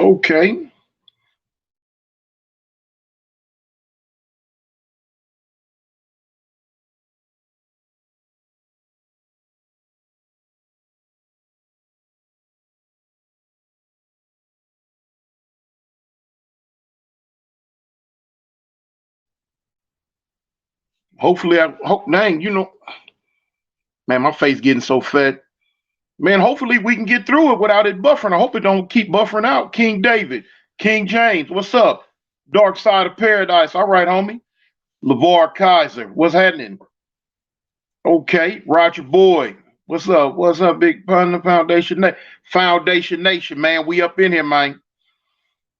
Okay. Hopefully, I hope. Dang, man, my face getting so fat. Man, hopefully we can get through it without it buffering. I hope it don't keep buffering out. King David, King James, what's up? Dark Side of Paradise. All right, homie. LeVar Kaiser, what's happening? Okay, Roger Boyd. What's up? What's up, Big Pun Foundation? Foundation Nation, man. We up in here, man.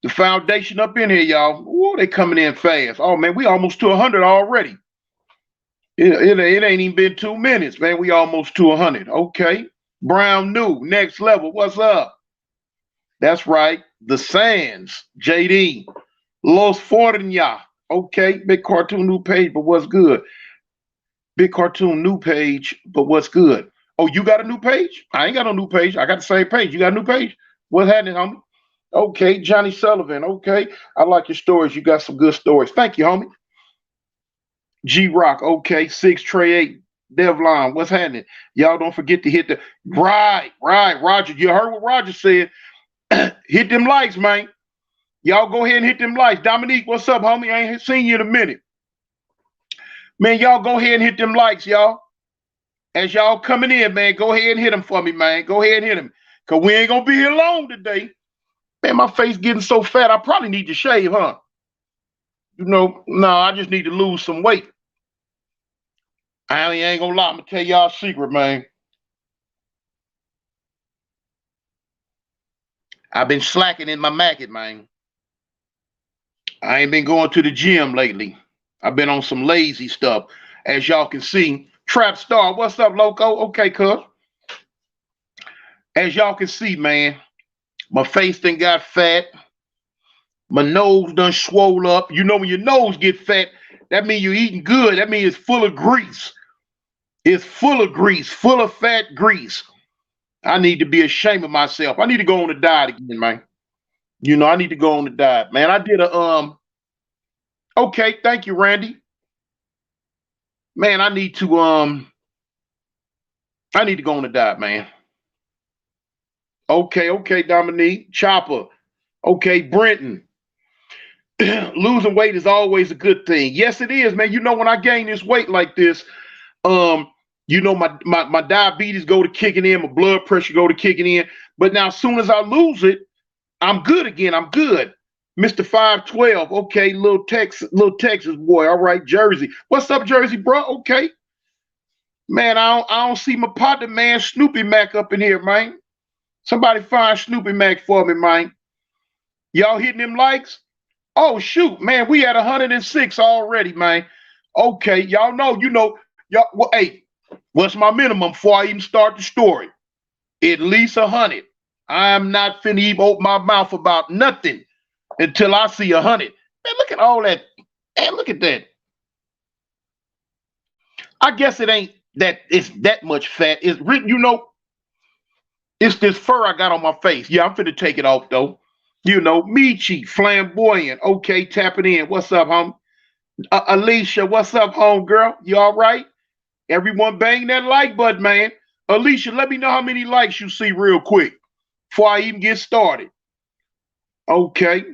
The foundation up in here, y'all. Ooh, they coming in fast. Oh man, we almost to 100 already. It ain't even been 2 minutes, man. We almost to 100. Okay. Brown New, next level. What's up? That's right. The Sands, JD. Los Fortuna. Okay. Big cartoon new page, but what's good? Big cartoon new page, but what's good? Oh, you got a new page? I ain't got no new page. I got the same page. You got a new page? What's happening, homie? Okay, Johnny Sullivan. Okay, I like your stories. You got some good stories. Thank you, homie. G Rock. Okay, 6 Trey 8. Devlon, what's happening? Y'all don't forget to hit the right. Roger, you heard what Roger said. Hit them likes, man. Y'all go ahead and hit them likes. Dominique, what's up, homie? I ain't seen you in a minute. Man, y'all go ahead and hit them likes, y'all. As y'all coming in, man, go ahead and hit them for me, man. Go ahead and hit them. Because we ain't going to be here long today. Man, my face getting so fat, I probably need to shave, huh? No, I just need to lose some weight. I ain't going to lie. I'm going to tell y'all a secret, man. I've been slacking in my market, man. I ain't been going to the gym lately. I've been on some lazy stuff. As y'all can see, Trap Star, what's up, Loco? Okay, cuz. As y'all can see, man, my face done got fat. My nose done swole up. You know when your nose get fat, that means you're eating good. That means it's full of grease. It's full of grease, full of fat grease. I need to be ashamed of myself. I need to go on a diet again, man. I need to go on the diet, man. I did a okay, thank you, Randy. Man, I need to go on the diet, man. Okay, Dominique. Chopper. Okay, Brenton. Losing weight is always a good thing. Yes, it is, man. When I gain this weight like this, um, my diabetes go to kicking in, my blood pressure go to kicking in. But now as soon as I lose it, I'm good again. I'm good. Mr. 512. Okay, little Texas boy. All right, Jersey. What's up, Jersey, bro? Okay. Man, I don't see my partner, man, Snoopy Mac up in here, man. Somebody find Snoopy Mac for me, man. Y'all hitting them likes? Oh shoot, man, we at 106 already, man. Okay, y'all y'all. Well, hey, what's my minimum before I even start the story? At least 100. I'm not finna even open my mouth about nothing until I see 100. Man, look at all that. Man, look at that. I guess it ain't that it's that much fat. It's written, it's this fur I got on my face. Yeah, I'm finna take it off though. Michi, flamboyant. Okay, tap it in. What's up, home? Alicia, what's up, home girl? You all right? Everyone bang that like button, man. Alicia, let me know how many likes you see real quick before I even get started. Okay.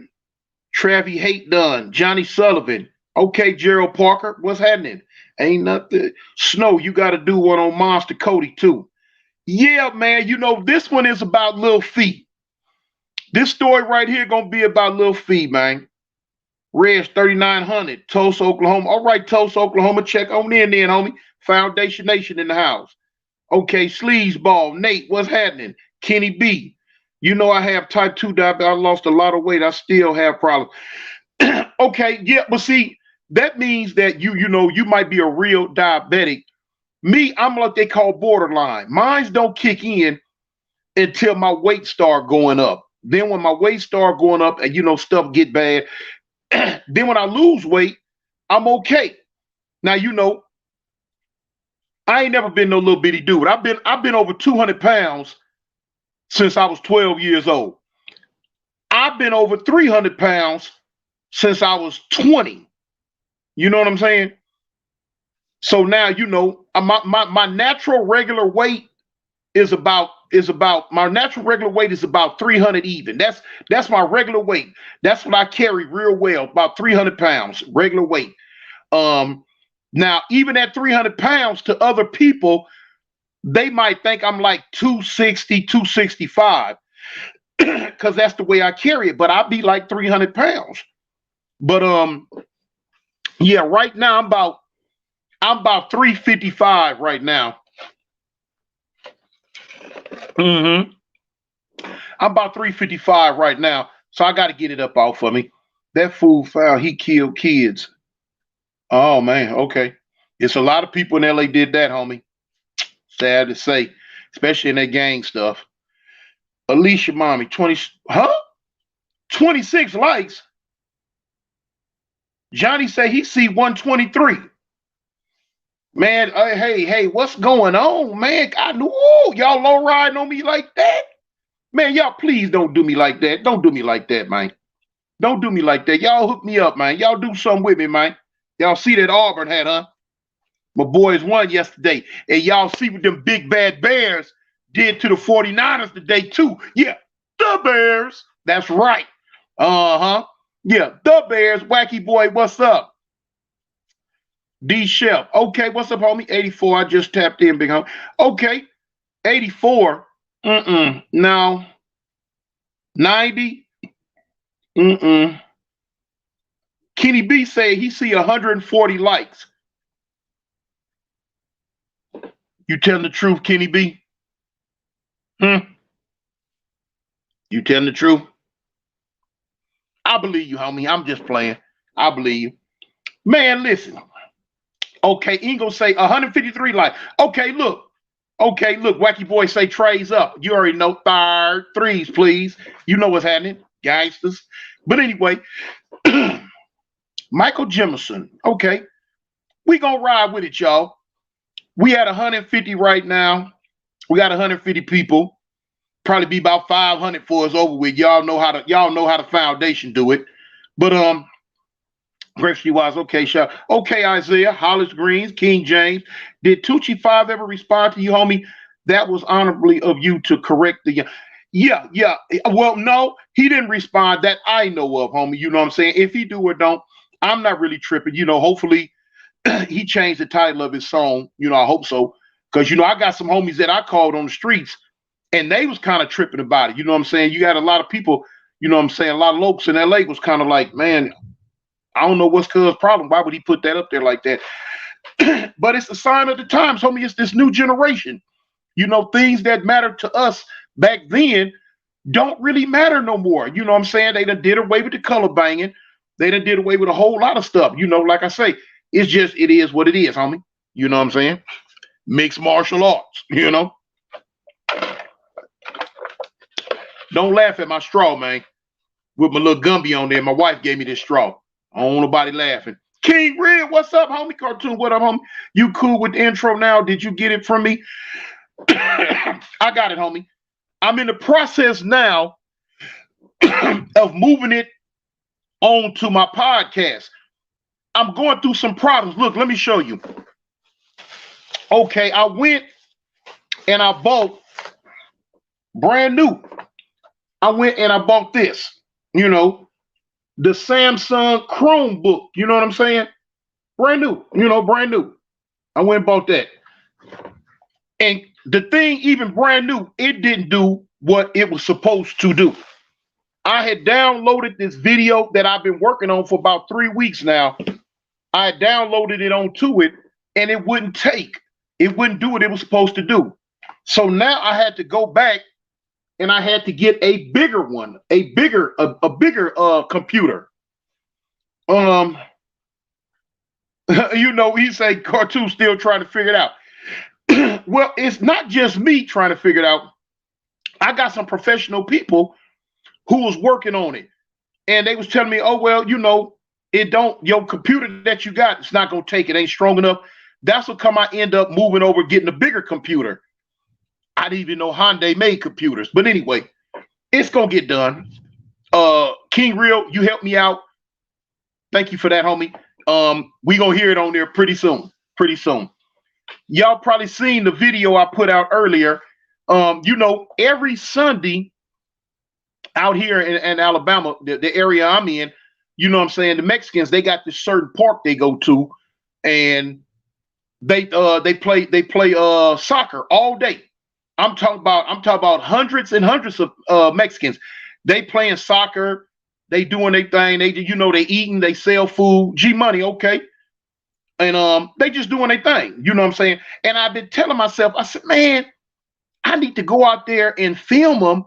Travi Hate Done. Johnny Sullivan. Okay, Gerald Parker. What's happening? Ain't nothing. Snow, you got to do one on Monster Cody, too. Yeah, man. This one is about Lil Feet. This story right here gonna be about Lil Feet, man. Reds 3900, Tulsa, Oklahoma. All right, Tulsa, Oklahoma. Check on in then, homie. Foundation Nation in the house. Okay, Sleazeball, Nate, what's happening? Kenny B. I have type 2 diabetes. I lost a lot of weight. I still have problems. Okay, yeah, but see, that means that you might be a real diabetic. Me, I'm like they call borderline. Mines don't kick in until my weight start going up. Then when my weight start going up and stuff get bad, then when I lose weight, I'm okay. Now I ain't never been no little bitty dude. I've been over 200 pounds since I was 12 years old. I've been over 300 pounds since I was 20. You know what I'm saying? So now, my natural regular weight is about my natural regular weight is about 300 even. That's my regular weight. That's what I carry real well, about 300 pounds regular weight. Now even at 300 pounds, to other people, they might think I'm like 260, 265, because that's the way I carry it. But I'll be like 300 pounds. But yeah, right now I'm about 355 right now. I'm about 355 right now. So I got to get it up off of me. That fool found he killed kids. Oh man, okay. It's a lot of people in LA did that, homie. Sad to say, especially in that gang stuff. Alicia Mommy, 20, huh? 26 likes. Johnny say he see 123. Man, hey, what's going on, man? I knew y'all low riding on me like that. Man, y'all please don't do me like that. Don't do me like that, man. Don't do me like that. Y'all hook me up, man. Y'all do something with me, man. Y'all see that Auburn had, huh? My boys won yesterday. And y'all see what them big bad Bears did to the 49ers today, too. Yeah, the Bears. That's right. Uh-huh. Yeah, the Bears. Wacky boy, what's up? D Chef. Okay, what's up, homie? 84. I just tapped in, big homie. Okay. 84. No. 90. Kenny B said he see 140 likes. You telling the truth, Kenny B? You telling the truth? I believe you, homie. I'm just playing. I believe you. Man, listen. Okay, Ingo say 153 likes. Okay, look. Wacky boy say trays up. You already know. Third, threes, please. You know what's happening. Gangsters. But anyway, Michael Jemison. Okay. We gonna ride with it, y'all. We at 150 right now. We got 150 people. Probably be about 500 for us over with. Y'all know how the foundation do it. But Graciously Wise, okay, Shah. Okay, Isaiah, Hollis Greens, King James. Did Tucci 5 ever respond to you, homie? That was honorably of you to correct the. Yeah. Well, no, he didn't respond that I know of, homie. You know what I'm saying? If he do or don't, I'm not really tripping. Hopefully he changed the title of his song. I hope so. Because, I got some homies that I called on the streets and they was kind of tripping about it. You know what I'm saying? You got a lot of people, a lot of locals in LA was kind of like, man, I don't know what's cuz problem. Why would he put that up there like that? But it's a sign of the times, homie. It's this new generation. Things that mattered to us back then don't really matter no more. You know what I'm saying? They done did away with the color banging. They done did away with a whole lot of stuff. Like I say, it is what it is, homie. You know what I'm saying? Mixed martial arts, Don't laugh at my straw, man. With my little Gumby on there. My wife gave me this straw. I don't want nobody laughing. King Red, what's up, homie? Cartoon, what up, homie? You cool with the intro now? Did you get it from me? I got it, homie. I'm in the process now of moving it on to my podcast. I'm going through some problems. Look, let me show you. Okay, I went and I bought brand new. I went and I bought this, the Samsung Chromebook. You know what I'm saying? Brand new, brand new. I went and bought that. And the thing, even brand new, it didn't do what it was supposed to do. I had downloaded this video that I've been working on for about 3 weeks now. I had downloaded it onto it and it wouldn't take. It wouldn't do what it was supposed to do. So now I had to go back and I had to get a bigger one, a bigger computer. He said Cartoon still trying to figure it out. Well, it's not just me trying to figure it out. I got some professional people who was working on it. And they was telling me, oh, well, your computer that you got, it's not going to take it. Ain't strong enough. That's what come I end up moving over, getting a bigger computer. I didn't even know Hyundai made computers. But anyway, it's going to get done. King Real, you helped me out. Thank you for that, homie. We gonna hear it on there pretty soon. Pretty soon. Y'all probably seen the video I put out earlier. Every Sunday out here in Alabama, the area I'm in, you know what I'm saying, the Mexicans, they got this certain park they go to, and they play soccer all day. I'm talking about hundreds and hundreds of Mexicans. They playing soccer, they doing their thing, they eating, they sell food, G money, okay. And they just doing their thing, you know what I'm saying? And I've been telling myself, I said, man, I need to go out there and film them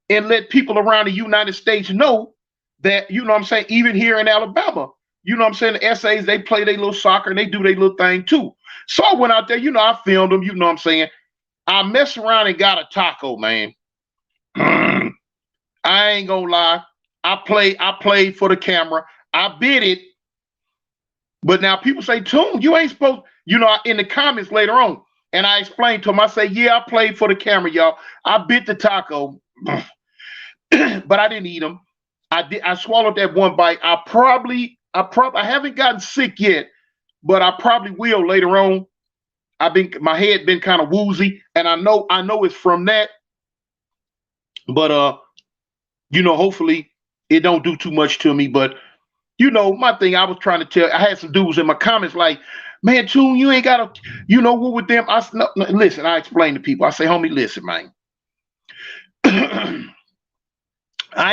and let people around the United States know that, you know what I'm saying, even here in Alabama, you know what I'm saying, the essays, they play their little soccer and they do their little thing too. So I went out there, I filmed them, you know what I'm saying. I messed around and got a taco, man. I ain't gonna lie. I played for the camera. I bid it. But now people say, Tune, you ain't supposed, in the comments later on. And I explained to them, I say, yeah, I played for the camera, y'all. I bit the taco, but I didn't eat them. I swallowed that one bite. I haven't gotten sick yet, but I probably will later on. My head been kind of woozy, and I know it's from that. But hopefully it don't do too much to me. But my thing I was trying to tell, I had some dudes in my comments like, man, Tune, you ain't gotta, what with them. No, listen, I explain to people. I say, homie, listen, man. I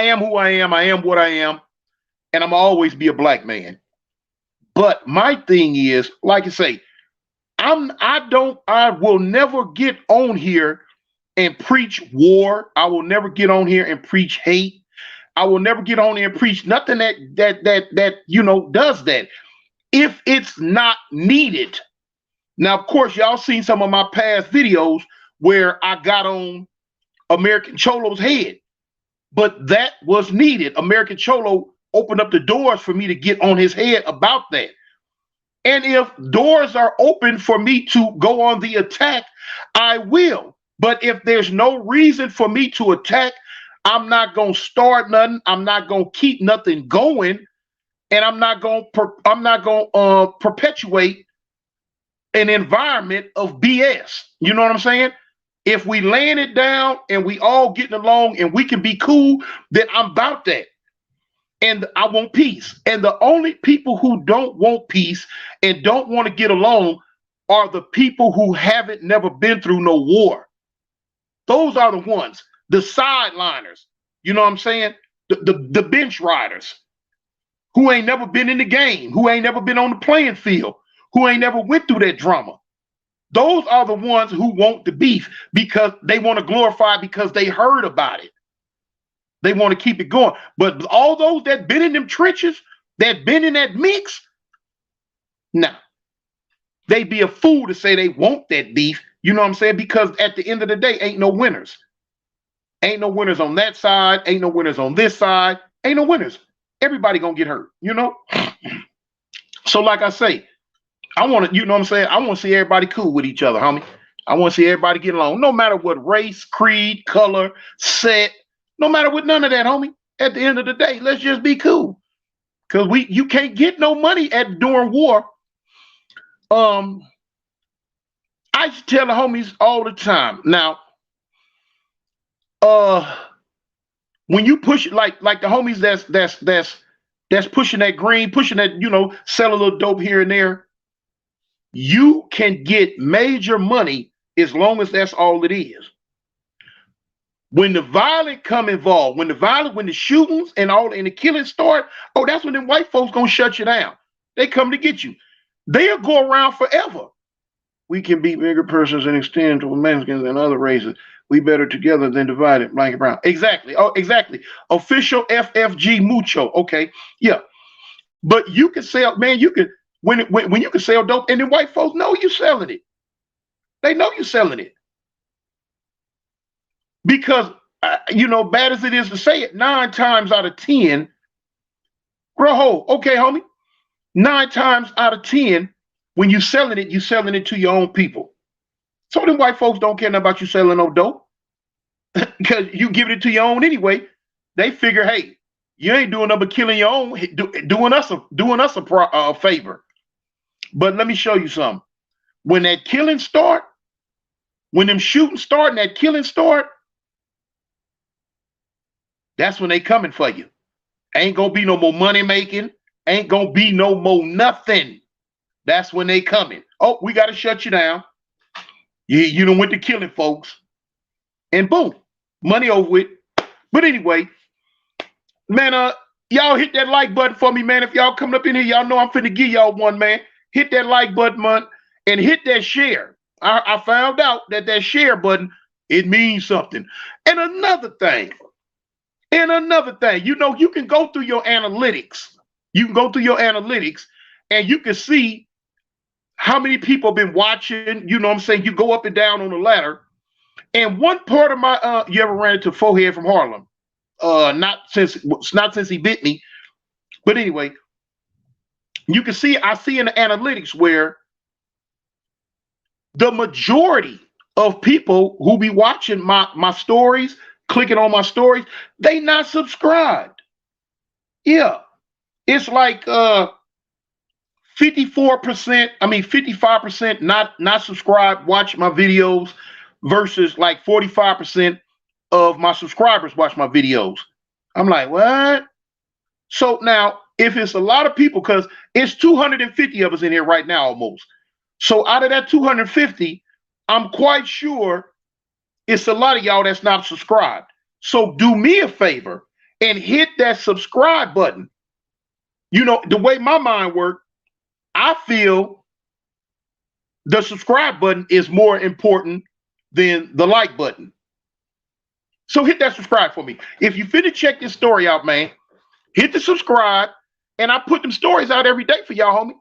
am who I am. I am what I am, and I'm always be a black man. But my thing is, like I say, I will never get on here and preach war. I will never get on here and preach hate. I will never get on here and preach nothing that does that if it's not needed. Now, of course, y'all seen some of my past videos where I got on American Cholo's head, but that was needed. American Cholo opened up the doors for me to get on his head about that. And if doors are open for me to go on the attack, I will. But if there's no reason for me to attack, I'm not going to start nothing. I'm not going to keep nothing going. And I'm not going to perpetuate an environment of BS. You know what I'm saying? If we laying it down and we all getting along and we can be cool, then I'm about that. And I want peace. And the only people who don't want peace and don't want to get along are the people who haven't never been through no war. Those are the ones, the sideliners. You know what I'm saying? The bench riders who ain't never been in the game, who ain't never been on the playing field, who ain't never went through that drama. Those are the ones who want the beef because they want to glorify because they heard about it. They want to keep it going. But all those that been in them trenches, that been in that mix, nah. They be a fool to say they want that beef. You know what I'm saying? Because at the end of the day, ain't no winners. Ain't no winners on that side. Ain't no winners on this side. Ain't no winners. Everybody gonna get hurt, So like I say, I want to, you know what I'm saying? I want to see everybody cool with each other, homie. I want to see everybody get along. No matter what race, creed, color, set, no matter what, none of that, homie. At the end of the day, let's just be cool. Cause you can't get no money during war. I used to tell the homies all the time. Now, when you push like the homies that's pushing that green, pushing that, sell a little dope here and there, you can get major money as long as that's all it is. When the violent come involved, when the shootings and the killings start, that's when them white folks gonna shut you down. They come to get you. They'll go around forever. We can be bigger persons and extend to Mexicans and other races. We better together than divided, black and brown. Exactly. Oh, exactly. Official FFG mucho. Okay. Yeah. But you can sell, man, you can, when you can sell dope, and then white folks know you selling it. They know you selling it. Because, bad as it is to say it, 9 times out of 10, okay, homie, 9 times out of 10, when you selling it to your own people. So them white folks don't care about you selling no dope because you giving it to your own anyway. They figure, hey, You ain't doing nothing but killing your own, doing us a favor. But let me show you something. When that killing start, when them shooting start and that killing start, that's when they coming for you. Ain't gonna be no more money making. Ain't gonna be no more nothing. That's when they coming. Oh, we gotta shut you down. You done went to killing folks. And boom, money over with. But anyway, man, y'all hit that like button for me, man. If y'all coming up in here, y'all know I'm finna give y'all one, man. Hit that like button, man, and hit that share. I found out that share button, it means something. And another thing, you know, you can go through your analytics. You can go through your analytics and you can see how many people have been watching. You know what I'm saying? You go up and down on the ladder. And one part of my, you ever ran into Forehead from Harlem? Not since he bit me. But anyway, you can see, I see in the analytics where the majority of people who be watching my stories, clicking on my stories, they not subscribed. Yeah. It's like 54%, I mean 55% not subscribed, watch my videos versus like 45% of my subscribers watch my videos. I'm like, what? So now, if it's a lot of people, because it's 250 of us in here right now almost. So out of that 250, I'm quite sure it's a lot of y'all that's not subscribed. So do me a favor and hit that subscribe button. You know, the way my mind works, I feel the subscribe button is more important than the like button. So hit that subscribe for me. If you finna check this story out, man, hit the subscribe, and I put them stories out every day for y'all, homie.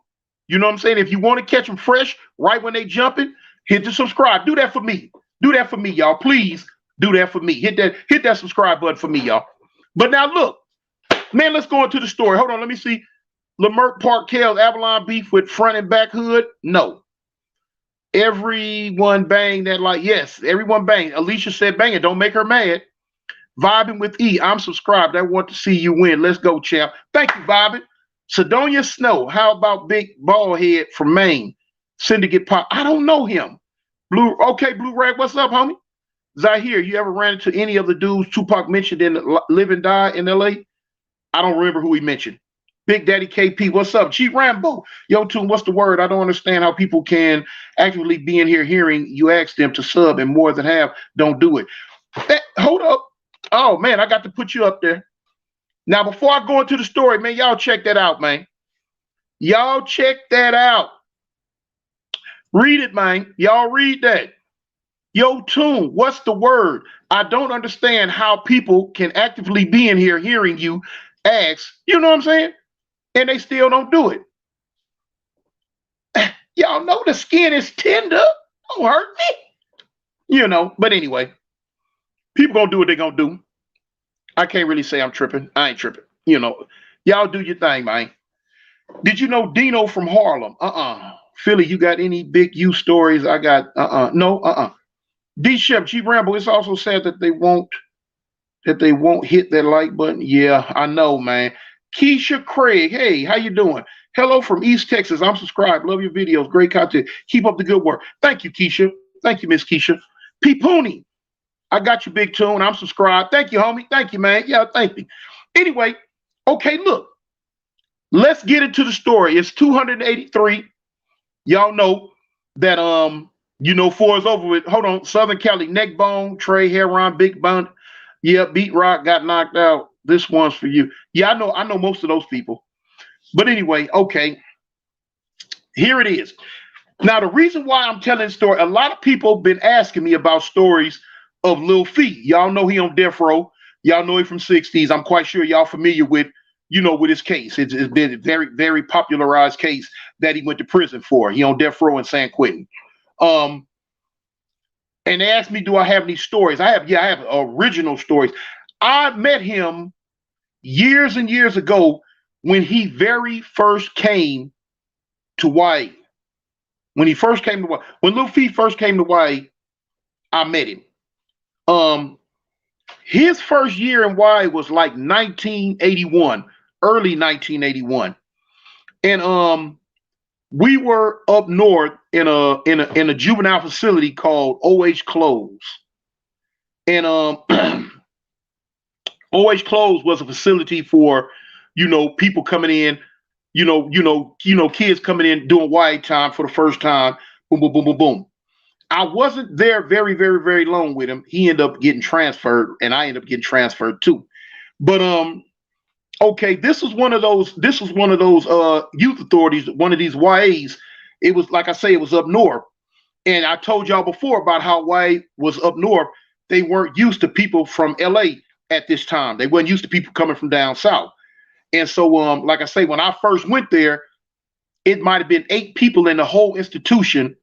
You know what I'm saying? If you want to catch them fresh right when they jumping, hit the subscribe. Do that for me. Do that for me, y'all. Please do that for me. Hit that subscribe button for me, y'all. But now look, man, let's go into the story. Hold on, let me see. Lamert Parkell's Avalon beef with front and back hood? No. Everyone bang that like, yes, everyone bang. Alicia said bang it, don't make her mad. Vibing with E, I'm subscribed. I want to see you win. Let's go, champ. Thank you, Vibing. Sedonia Snow, how about Big Ballhead from Maine? Syndicate Pop, I don't know him. Blue Rag, what's up, homie? Zahir, you ever ran into any of the dudes Tupac mentioned in Live and Die in LA? I don't remember who he mentioned. Big Daddy KP, what's up? G Rambo, yo, Tune, what's the word? I don't understand how people can actually be in here hearing you ask them to sub and more than half don't do it. Hold up. Oh, man, I got to put you up there. Now, before I go into the story, man, y'all check that out, man. Y'all check that out. Read it, man. Y'all read that. Yo, Tune, what's the word? I don't understand how people can actively be in here hearing you ask, you know what I'm saying? And they still don't do it. Y'all know the skin is tender. Don't hurt me. You know, but anyway, people gonna do what they gonna do. I can't really say I'm tripping. I ain't tripping. You know, y'all do your thing, man. Did you know Dino from Harlem? Philly, you got any big U stories? I got no. D Shep, G Rambo. It's also sad that they won't hit that like button. Yeah, I know, man. Keisha Craig, hey, how you doing? Hello from East Texas. I'm subscribed. Love your videos. Great content. Keep up the good work. Thank you, Keisha. Thank you, Miss Keisha. P Pooney, I got you, Big Tune. I'm subscribed. Thank you, homie. Thank you, man. Yeah, thank you. Anyway, okay, look. Let's get into the story. It's 283. Y'all know that you know, 4 is over with. Hold on. Southern Cali, neck bone, Trey, Heron, Big Bun. Yeah, Beat Rock got knocked out. This one's for you. Yeah, I know most of those people. But anyway, okay. Here it is. Now, the reason why I'm telling the story, a lot of people been asking me about stories of Lil Feet. Y'all know he on death row. Y'all know he from 60s. I'm quite sure y'all familiar with, you know, with his case. It's been a very, very popularized case that he went to prison for. He on death row in San Quentin. And they asked me, do I have any stories? I have original stories. I met him years and years ago when he very first came to Hawaii. When Lil Feet first came to Hawaii, I met him. His first year in Y was like 1981, early 1981, and we were up north in a juvenile facility called OH Close, and OH Close was a facility for, people coming in, kids coming in doing YA time for the first time. Boom, boom, boom, boom, boom. I wasn't there very, very, very long with him. He ended up getting transferred, and I ended up getting transferred too. But okay, this was one of those. This was one of those youth authorities. One of these YAs. It was like I say, it was up north, and I told y'all before about how YA was up north. They weren't used to people from LA at this time. They weren't used to people coming from down south. And so, like I say, when I first went there, it might have been 8 people in the whole institution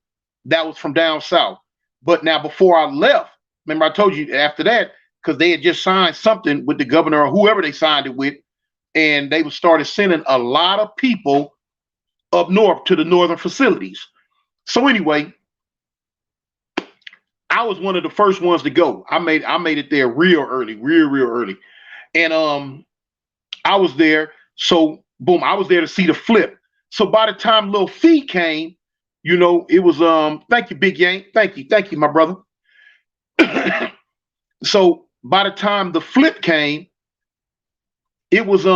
that was from down south. But now, before I left, remember I told you after that, because they had just signed something with the governor or whoever they signed it with, and they started sending a lot of people up north to the northern facilities. So anyway, I was one of the first ones to go. I made it there real early, real early, and I was there. So boom, I was there to see the flip. So by the time Lil Fee came, it was thank you, Big Yank. Thank you, my brother. So by the time the flip came, it was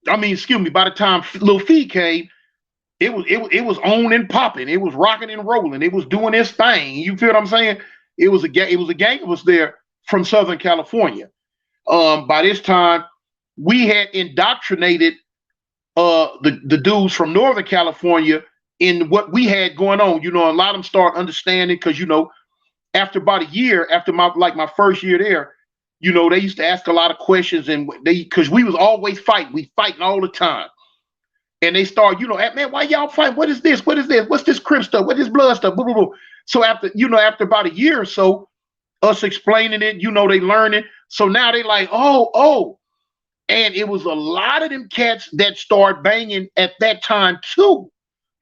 excuse me, by the time Lil Fee came, it was on and popping. It was rocking and rolling. It was doing its thing. You feel what I'm saying? It was a gang of us there from Southern California. By this time, we had indoctrinated the dudes from Northern California in what we had going on. A lot of them start understanding because after about a year, after my first year there, they used to ask a lot of questions, and because we was always fighting. We fighting all the time. And they start, man, why y'all fighting? What is this? What is this? What's this Crip stuff? What is blood stuff? Blah, blah, blah. So after about a year or so, us explaining it, they learning. So now they like, oh. And it was a lot of them cats that started banging at that time too.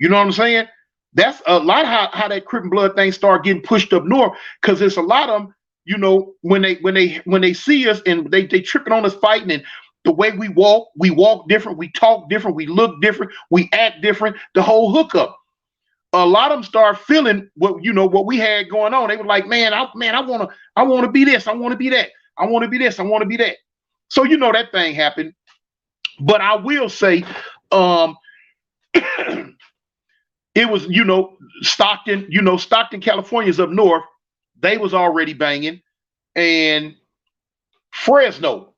You know what I'm saying? That's a lot how that Crip and blood thing started getting pushed up north, because there's a lot of them, when they see us and they tripping on us fighting, and the way we walk different, we talk different, we look different, we act different, the whole hookup. A lot of them start feeling what we had going on. They were like, man, I want to be this, I want to be that, I want to be this, I want to be that. So that thing happened. But I will say, it was, Stockton, California's up north. They was already banging. And Fresno,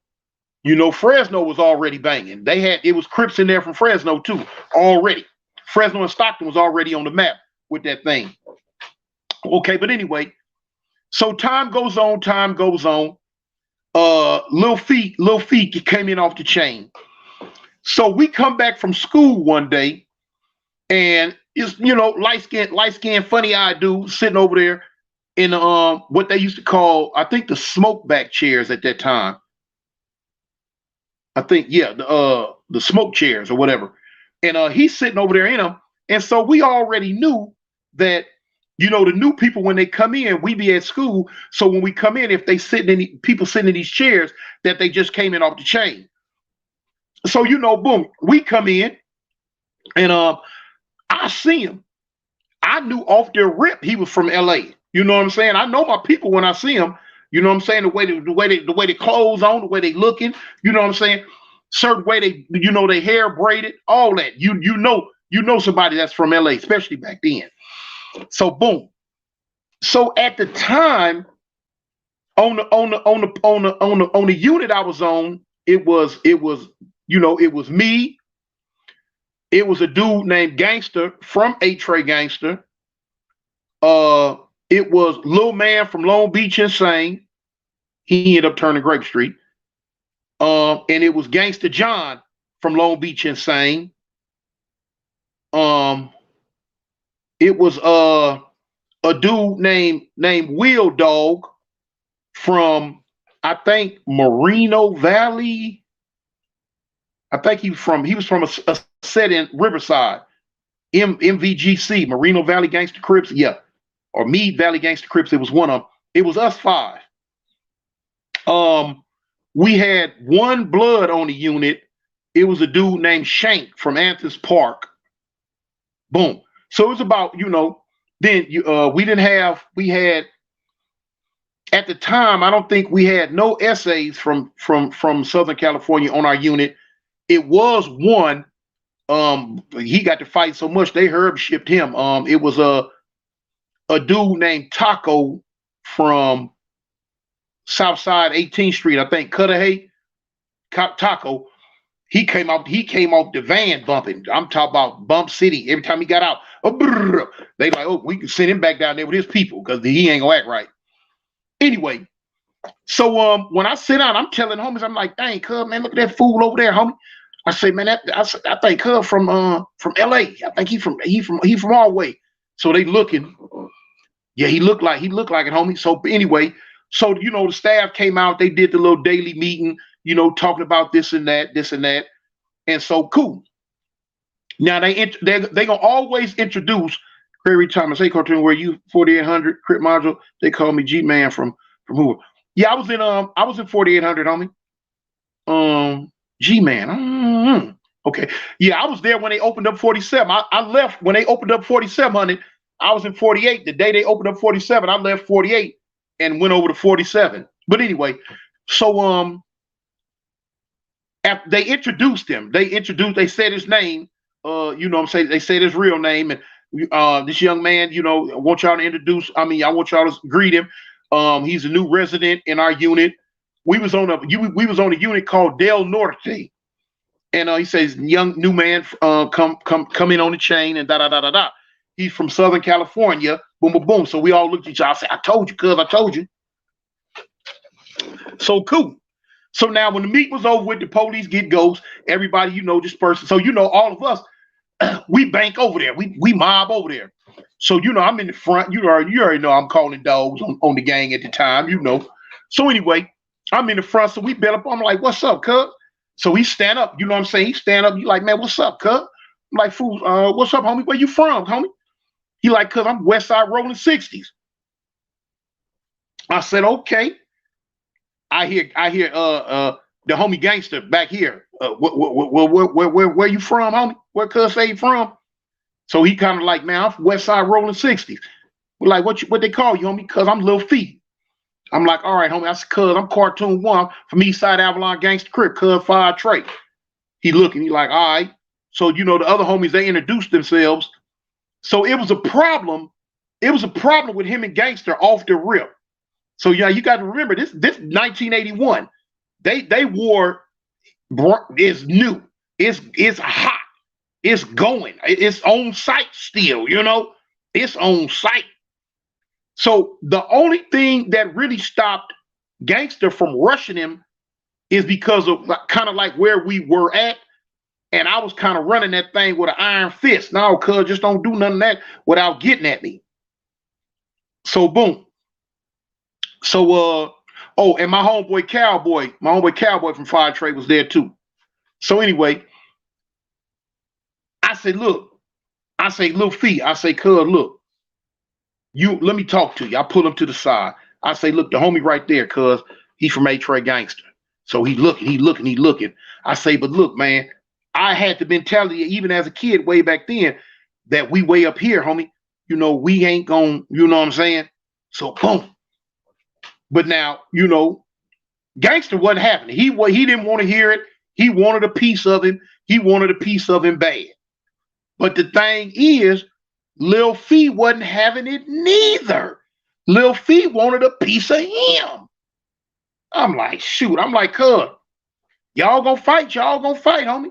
Fresno was already banging. It was Crips in there from Fresno too, already. Fresno and Stockton was already on the map with that thing. Okay, but anyway, so time goes on. Lil Fee came in off the chain. So we come back from school one day, and it's light skinned funny-eyed dude sitting over there in what they used to call, I think, the smoke back chairs at that time. I think, yeah, the smoke chairs or whatever. And he's sitting over there in them. And so we already knew that, the new people, when they come in, we be at school. So when we come in, if they people sitting in these chairs, that they just came in off the chain. So, boom, we come in, and I see him. I knew off their rip he was from LA. You know what I'm saying? I know my people when I see them. You know what I'm saying? The way they clothes on, the way they looking. You know what I'm saying? Certain way they hair braided, all that. You know somebody that's from LA, especially back then. So boom. So at the time, on the unit I was on, it was me. It was a dude named Gangster from A-Tray Gangster. It was Lil Man from Long Beach Insane. He ended up turning Grape Street. And it was Gangster John from Long Beach Insane. It was a dude named Wheel Dog from, I think, Moreno Valley. I think he was from a set in Riverside. MVGC, Moreno Valley Gangster Crips, yeah. Or Meade Valley Gangster Crips, it was one of them. It was us 5. Um, we had one blood on the unit. It was a dude named Shank from Anthony's Park. Boom. So it was about, then we didn't have, we had at the time, I don't think we had no essays from Southern California on our unit. It was one. He got to fight so much they herb shipped him. It was a dude named Taco from Southside 18th Street, I think, Cudahy. Taco. He came off the van bumping. I'm talking about Bump City. Every time he got out, they like, oh, we can send him back down there with his people because he ain't gonna act right. Anyway, so when I sit down, I'm telling homies, I'm like, dang, cuz, man, look at that fool over there, homie. I say, man, I think cuz from LA. I think he from all way. So they looking. Yeah, he looked like it, homie. So anyway, so the staff came out, they did the little daily meeting, talking about this and that. And so cool. Now they gonna always introduce Prairie Thomas A cartoon where you 4800 crit module. They call me G Man from who? Yeah, I was in 4800, homie. G Man. Okay. Yeah, I was there when they opened up 47. I left when they opened up 4700. I was in 48. The day they opened up 47, I left 48 and went over to 47. But anyway, so after they introduced him, they said his name, what I'm saying, they said his real name, and this young man, I want y'all to I want y'all to greet him. He's a new resident in our unit. We was on a unit called Del Norte. And he says, young new man, come in on the chain and da da da da da. He's from Southern California. Boom, boom, boom. So we all looked at each other. I said, I told you, cuz, I told you. So cool. So now when the meet was over with, the police get goes, everybody, disperses. So all of us, we bank over there. We mob over there. So I'm in the front. You already know I'm calling dogs on the gang at the time, So anyway, I'm in the front. So we bet up. I'm like, what's up, cuz? So he stand up, you know what I'm saying? He stand up, you like, man, what's up, cuz? I'm like, fool, what's up, homie? Where you from, homie? He like, cuz I'm West Side rolling 60s. I said, okay. I hear the homie gangster back here. Where you from, homie? Where cuz say you from? So he kind of like, man, I'm from West Side rolling 60s. We're like, what they call you, homie? Cuz I'm Lil Feet. I'm like, all right, homie. I said, cuz I'm Cartoon One from East Side Avalon Gangster Crip, cuz 5 Trey. He looking, he like, all right. So the other homies, they introduced themselves. So it was a problem. It was a problem with him and Gangster off the rip. So yeah, you got to remember this 1981. They wore is new. It's hot. It's going. It's on site still, It's on site. So the only thing that really stopped Gangster from rushing him is because of kind of like where we were at. And I was kind of running that thing with an iron fist. No, cuz just don't do none of that without getting at me. So boom. So and my homeboy Cowboy from Fire Trade was there too. So anyway, I say, look, Lil Fee, I say, cuz, look, let me talk to you. I pull him to the side. I say, look, the homie right there, cuz he's from A-Tray Gangster. So he looking. I say, but look, man, I had the mentality, even as a kid way back then, that we way up here, homie. We ain't gonna, you know what I'm saying? So boom. But now, Gangster wasn't happening. He didn't want to hear it. He wanted a piece of him. He wanted a piece of him bad. But the thing is, Lil Fee wasn't having it neither. Lil Fee wanted a piece of him. I'm like, shoot. I'm like, cuz, y'all gonna fight, homie.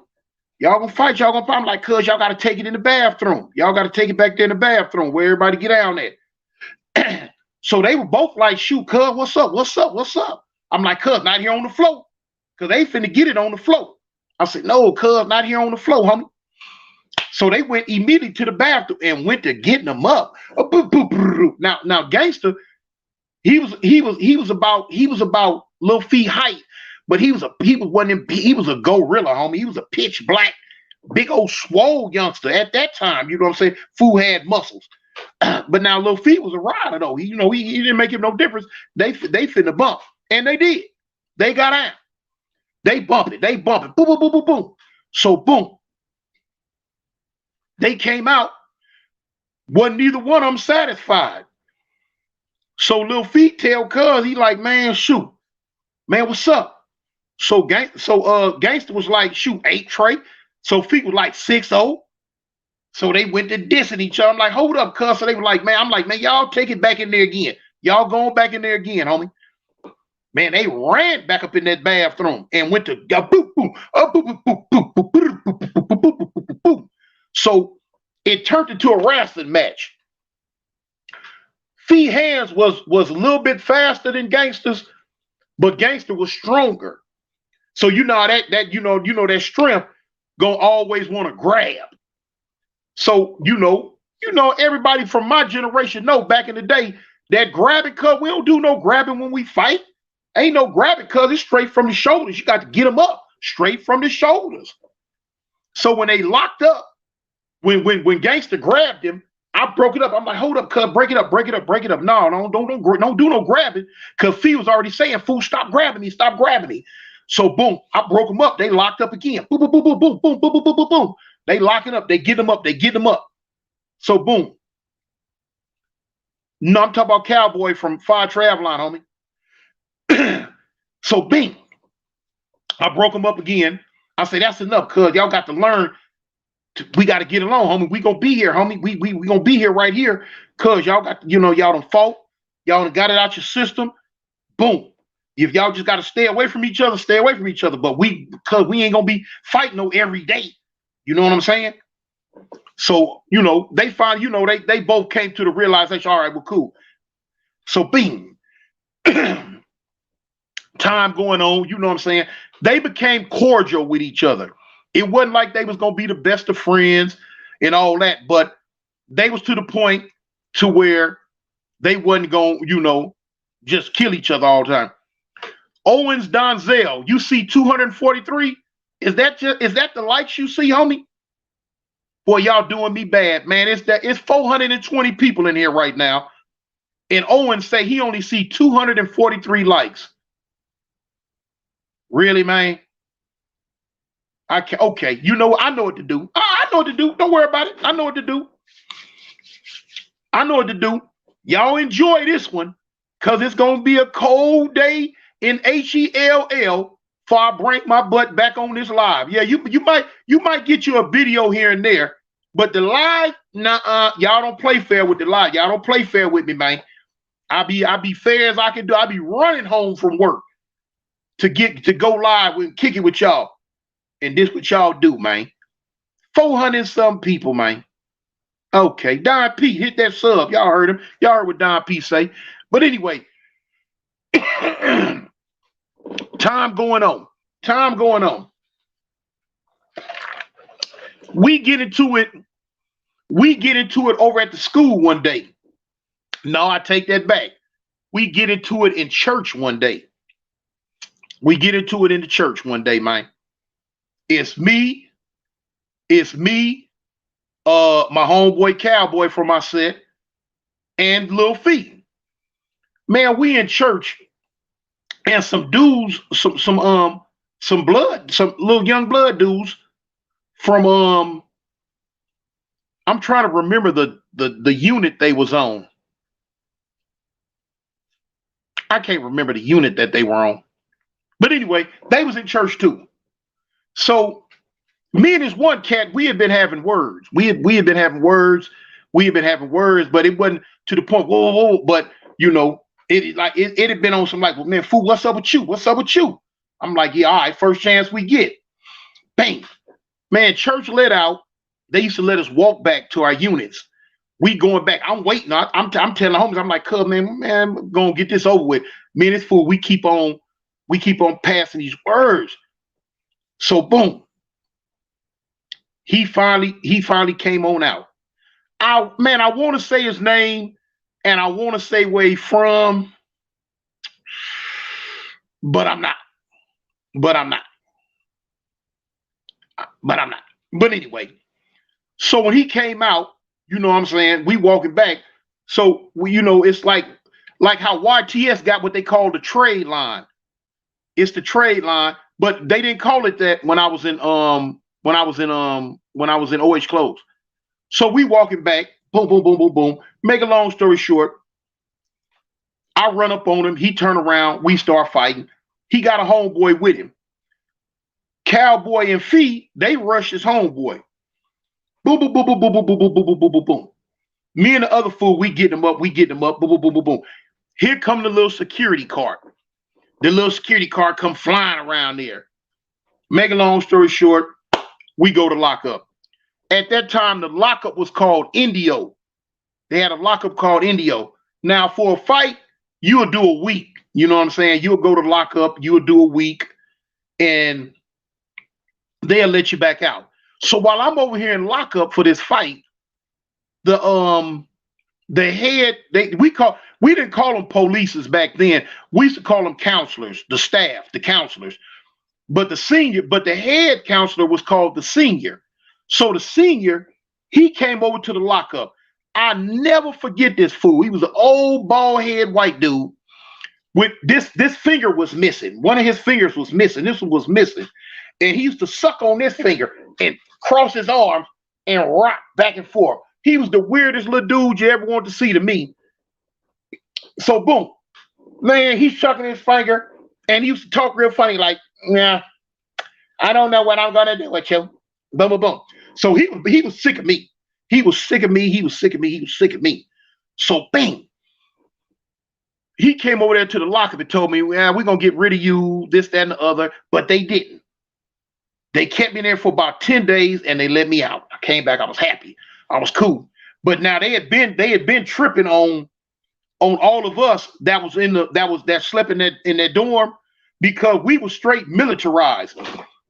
Y'all gonna fight. I'm like, cuz, y'all gotta take it in the bathroom. Y'all gotta take it back there in the bathroom where everybody get down there. So they were both like, shoot, cuz, what's up? I'm like, cuz, not here on the floor. Cuz they finna get it on the floor. I said, no, cuz, not here on the floor, homie. So they went immediately to the bathroom and went to getting them up. Now, Gangster, he was about Lil Fee height, but he was a gorilla, homie. He was a pitch black, big old swole youngster at that time. You know what I'm saying? Fool had muscles. But now Lil Fee was a rider though. He didn't make him no difference. They finna bump, and they did. They got out. They bump it. They bump it. Boom, boom, boom, boom, boom. So boom. They came out. Wasn't neither one of them satisfied. So Lil Feet tell Cuz, he like, man, shoot. Man, what's up? So Gangster was like, shoot, 8 Trey. So Feet was like 6-0. So they went to dissing each other. I'm like, hold up, Cuz. So they were like, man, I'm like, man, y'all take it back in there again. Y'all going back in there again, homie. Man, they ran back up in that bathroom and went to so it turned into a wrestling match. Feet hands was a little bit faster than Gangster's, but Gangster was stronger. So you know that that strength gonna always want to grab. So you know everybody from my generation know back in the day that grabbing, cuz we don't do no grabbing when we fight. Ain't no grabbing, cuz it's straight from the shoulders. You got to get them up straight from the shoulders. So when they locked up, when Gangster grabbed him, I broke it up. I'm like, hold up, cuz, break it up, break it up, break it up. No, don't do no grabbing, cuz Fee was already saying, fool, stop grabbing me, stop grabbing me. So boom, I broke them up. They locked up again. Boom, boom, boom, boom, boom, boom, boom, boom, boom, boom, boom. They locking up. They get them up. They get them up. So boom. No, I'm talking about Cowboy from Fire Traveline, homie. So bing, I broke them up again. I say that's enough, cuz y'all got to learn. We got to get along, homie. We gonna be here, homie. We gonna be here right here, cuz y'all got y'all done fought. Y'all done got it out your system. Boom. If y'all just got to stay away from each other, stay away from each other. But cuz we ain't gonna be fighting no every day. You know what I'm saying? So they find they both came to the realization. All right, well, cool. So bing. Time going on, you know what I'm saying? They became cordial with each other. It wasn't like they was gonna be the best of friends and all that, but they was to the point to where they wasn't gonna, just kill each other all the time. Owens Donzel, you see 243? Is that the likes you see, homie? Boy, y'all doing me bad, man. It's 420 people in here right now. And Owens say he only see 243 likes. Really, man? Okay, I know what to do. I know what to do. Don't worry about it. I know what to do. I know what to do. Y'all enjoy this one, because it's going to be a cold day in HELL before I bring my butt back on this live. Yeah, you might get you a video here and there, but the live, nah, y'all don't play fair with the live. Y'all don't play fair with me, man. I be fair as I can do. I be running home from work to go live and kick it with y'all. And this what y'all do, man. 400 some people, man. Okay, Don P, hit that sub. Y'all heard him. Y'all heard what Don P say. But anyway, time going on. Time going on. We get into it over at the school one day. No, I take that back. We get into it in church one day. We get into it in the church one day, man. It's me, my homeboy Cowboy from my set, and Lil Feet. Man, we in church, and some dudes, some little young blood dudes from I'm trying to remember the unit they was on. I can't remember the unit that they were on. But anyway, they was in church too. So me and this one cat, we had been having words. We had been having words. But it wasn't to the point, whoa. But it had been on some like, well, man, fool, what's up with you? What's up with you? I'm like, yeah, all right, first chance we get. Bang. Man, church let out. They used to let us walk back to our units. We going back. I'm waiting. I'm telling the homies, I'm like, cuz, man, I'm gonna get this over with. Me and this fool, we keep on passing these words. So boom. He finally came on out. I want to say his name and I want to say where he's from, but I'm not. But anyway, so when he came out, you know what I'm saying, we walking back. So it's like how YTS got what they call the trade line. It's the trade line, but they didn't call it that when I was in OH close. So we walking back, boom, boom, boom, boom, boom. Make a long story short, I run up on him. He turn around. We start fighting. He got a homeboy with him. Cowboy and Fee, they rush his homeboy. Boom, boom, boom, boom, boom, boom, boom, boom, boom, boom, boom, boom, boom. Me and the other fool, we get them up. Boom, boom, boom, boom, boom. Here come the little security cart. The little security cart come flying around there. Make a long story short, we go to lockup. At that time, the lockup was called Indio. They had a lockup called Indio. Now, for a fight, you would do a week. You know what I'm saying? You would go to lockup, you would do a week, and they'll let you back out. So while I'm over here in lockup for this fight, the head, we didn't call them polices back then. We used to call them counselors, the staff, the counselors. But the head counselor was called the senior. So the senior, he came over to the lockup. I never forget this fool. He was an old bald head white dude with this finger was missing. One of his fingers was missing. This one was missing. And he used to suck on this finger and cross his arms and rock back and forth. He was the weirdest little dude you ever wanted to see to me. So boom, man, he's sucking his finger and he used to talk real funny like, yeah, I don't know what I'm gonna do with you. Boom, boom, boom. So he was sick of me. He was sick of me. He was sick of me. He was sick of me. So bang. He came over there to the lockup and told me, well, we're gonna get rid of you, this, that, and the other. But they didn't. They kept me there for about 10 days and they let me out. I came back, I was happy. I was cool. But now they had been tripping on all of us that slept in that dorm because we were straight militarized.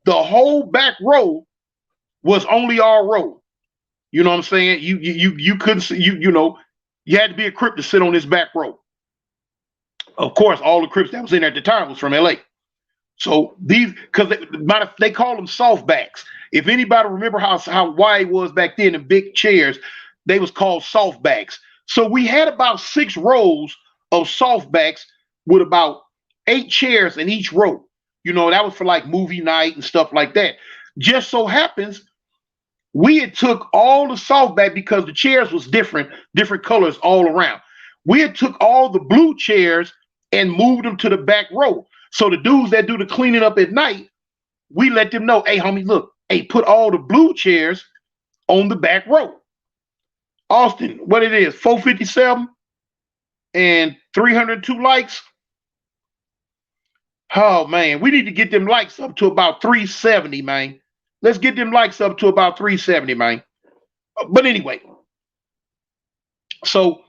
The whole back row was only our row. You know what I'm saying? You couldn't see, you had to be a Crip to sit on this back row. Of course, all the Crips that was in there at the time was from LA. So because they call them softbacks. If anybody remember how wide it was back then in big chairs, they was called softbacks. So we had about 6 rows of softbacks with about 8 chairs in each row. That was for like movie night and stuff like that. Just so happens we had took all the softback because the chairs was different colors all around. We had took all the blue chairs and moved them to the back row. So the dudes that do the cleaning up at night, we let them know, hey, homie, look, hey, put all the blue chairs on the back row. Austin, what it is, 457 and 302 likes. Oh, man, we need to get them likes up to about 370, man. Let's get them likes up to about 370, man. But anyway, so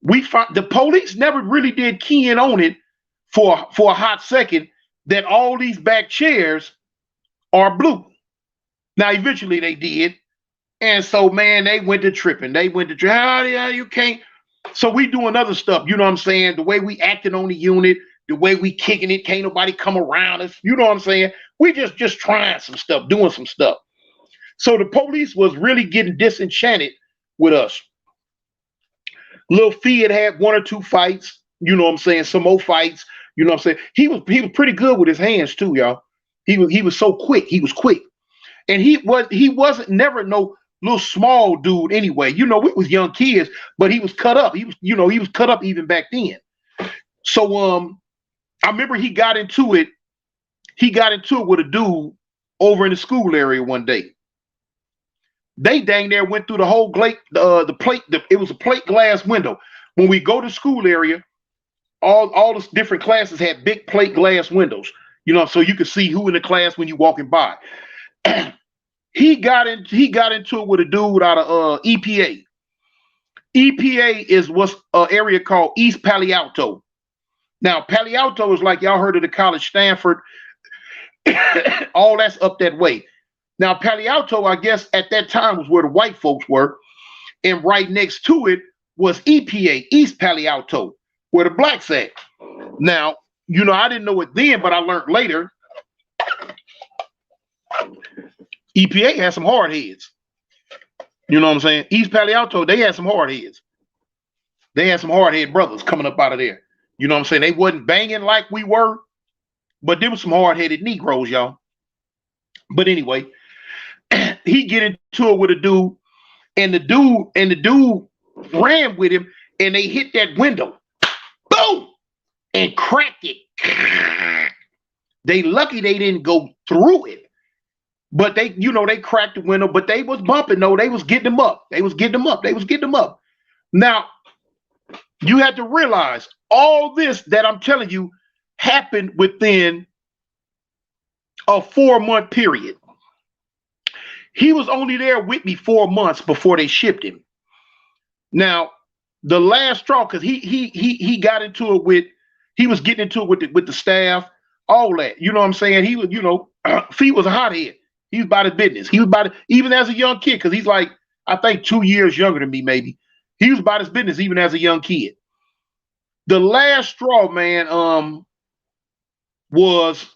we found the police never really did key in on it for a hot second that all these back chairs are blue. Now, eventually they did. And so, man, they went to tripping. Yeah, you can't. So we doing other stuff. You know what I'm saying? The way we acting on the unit, the way we kicking it, can't nobody come around us. You know what I'm saying? We just trying some stuff, doing some stuff. So the police was really getting disenchanted with us. Lil Fee had 1 or 2 fights. You know what I'm saying? Some more fights. You know what I'm saying? He was pretty good with his hands too, y'all. He was so quick. He was quick. And he wasn't never no little small dude anyway. We was young kids, but he was cut up. He was cut up even back then. So I remember he got into it with a dude over in the school area one day. They dang near went through the whole plate, it was a plate glass window. When we go to school area, all the different classes had big plate glass windows, so you could see who in the class when you walking by. He got into it with a dude out of EPA. EPA is what's an area called East Palo Alto. Now, Palo Alto is like y'all heard of the college Stanford. All that's up that way. Now, Palo Alto, I guess at that time was where the white folks were. And right next to it was EPA, East Palo Alto, where the blacks at. Now, I didn't know it then, but I learned later. EPA had some hard heads. You know what I'm saying? East Palo Alto, they had some hard heads. They had some hard head brothers coming up out of there. You know what I'm saying? They wasn't banging like we were, But there was some hard-headed Negroes, y'all. But anyway, he get into it with a dude, and the dude ran with him, and they hit that window, boom, and cracked it. They lucky they didn't go through it, but they cracked the window. But they was bumping though. They was getting them up. They was getting them up. They was getting them up. Now you have to realize all this that I'm telling you happened within a 4-month period. He was only there with me 4 months before they shipped him. Now, the last straw, because he got into it with, he was getting into it with the staff, all that. You know what I'm saying? He was, Fee was a hothead. He was about his business. He was about it, even as a young kid, because he's like, I think 2 years younger than me, maybe. He was about his business even as a young kid. The last straw, man, was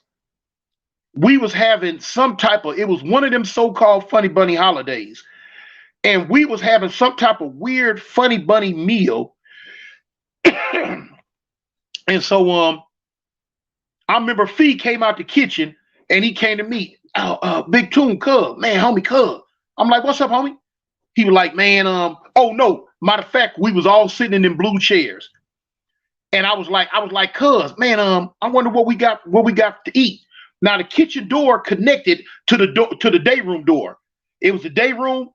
we was having some type of, it was one of them so-called Funny Bunny holidays. And we was having some type of weird Funny Bunny meal. And so I remember Fee came out the kitchen and he came to me. Big Toon, cuz, man, homie, cuz. I'm like, what's up, homie? He was like, man, oh no, matter of fact, we was all sitting in them blue chairs. And I was like, cuz, man, I wonder what we got to eat. Now the kitchen door connected to the day room door. It was the day room,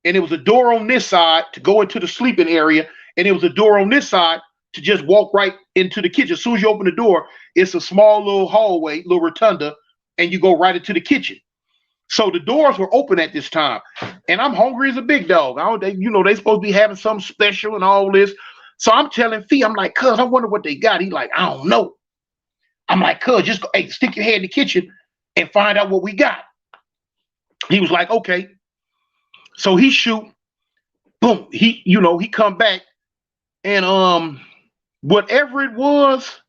and it was a door on this side to go into the sleeping area, and it was a door on this side to just walk right into the kitchen. As soon as you open the door, it's a small little hallway, little rotunda, and you go right into the kitchen. So the doors were open at this time, and I'm hungry as a big dog. They supposed to be having something special and all this. So I'm telling Fee, I'm like, cuz, I wonder what they got. He like, I don't know. I'm like, cuz, just go, hey, stick your head in the kitchen and find out what we got. He was like, okay. So he shoot, boom, he come back, and whatever it was,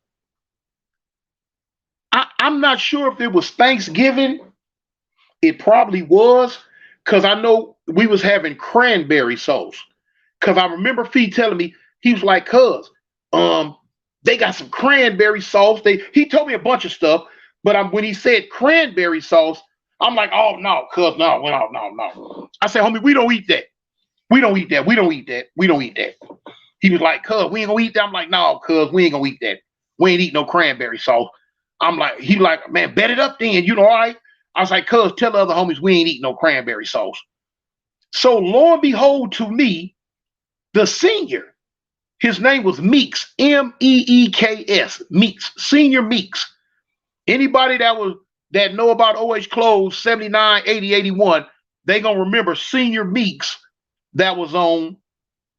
I'm not sure if it was Thanksgiving. It probably was, because I know we was having cranberry sauce. Because I remember Fee telling me, he was like, cuz, they got some cranberry sauce. He told me a bunch of stuff, but when he said cranberry sauce, I'm like, oh no, cuz, no. I said, homie, we don't eat that. We don't eat that. We don't eat that. We don't eat that. He was like, cuz, we ain't gonna eat that. I'm like, no, cuz, we ain't gonna eat that. We ain't eat no cranberry sauce. I'm like, he like, man, bet it up then, all right? I was like, cuz, tell the other homies we ain't eating no cranberry sauce. So lo and behold, to me, the senior, his name was Meeks, Meeks, Meeks, Senior Meeks. Anybody that know about OH Clothes 79, 80, 81, they gonna remember Senior Meeks that was on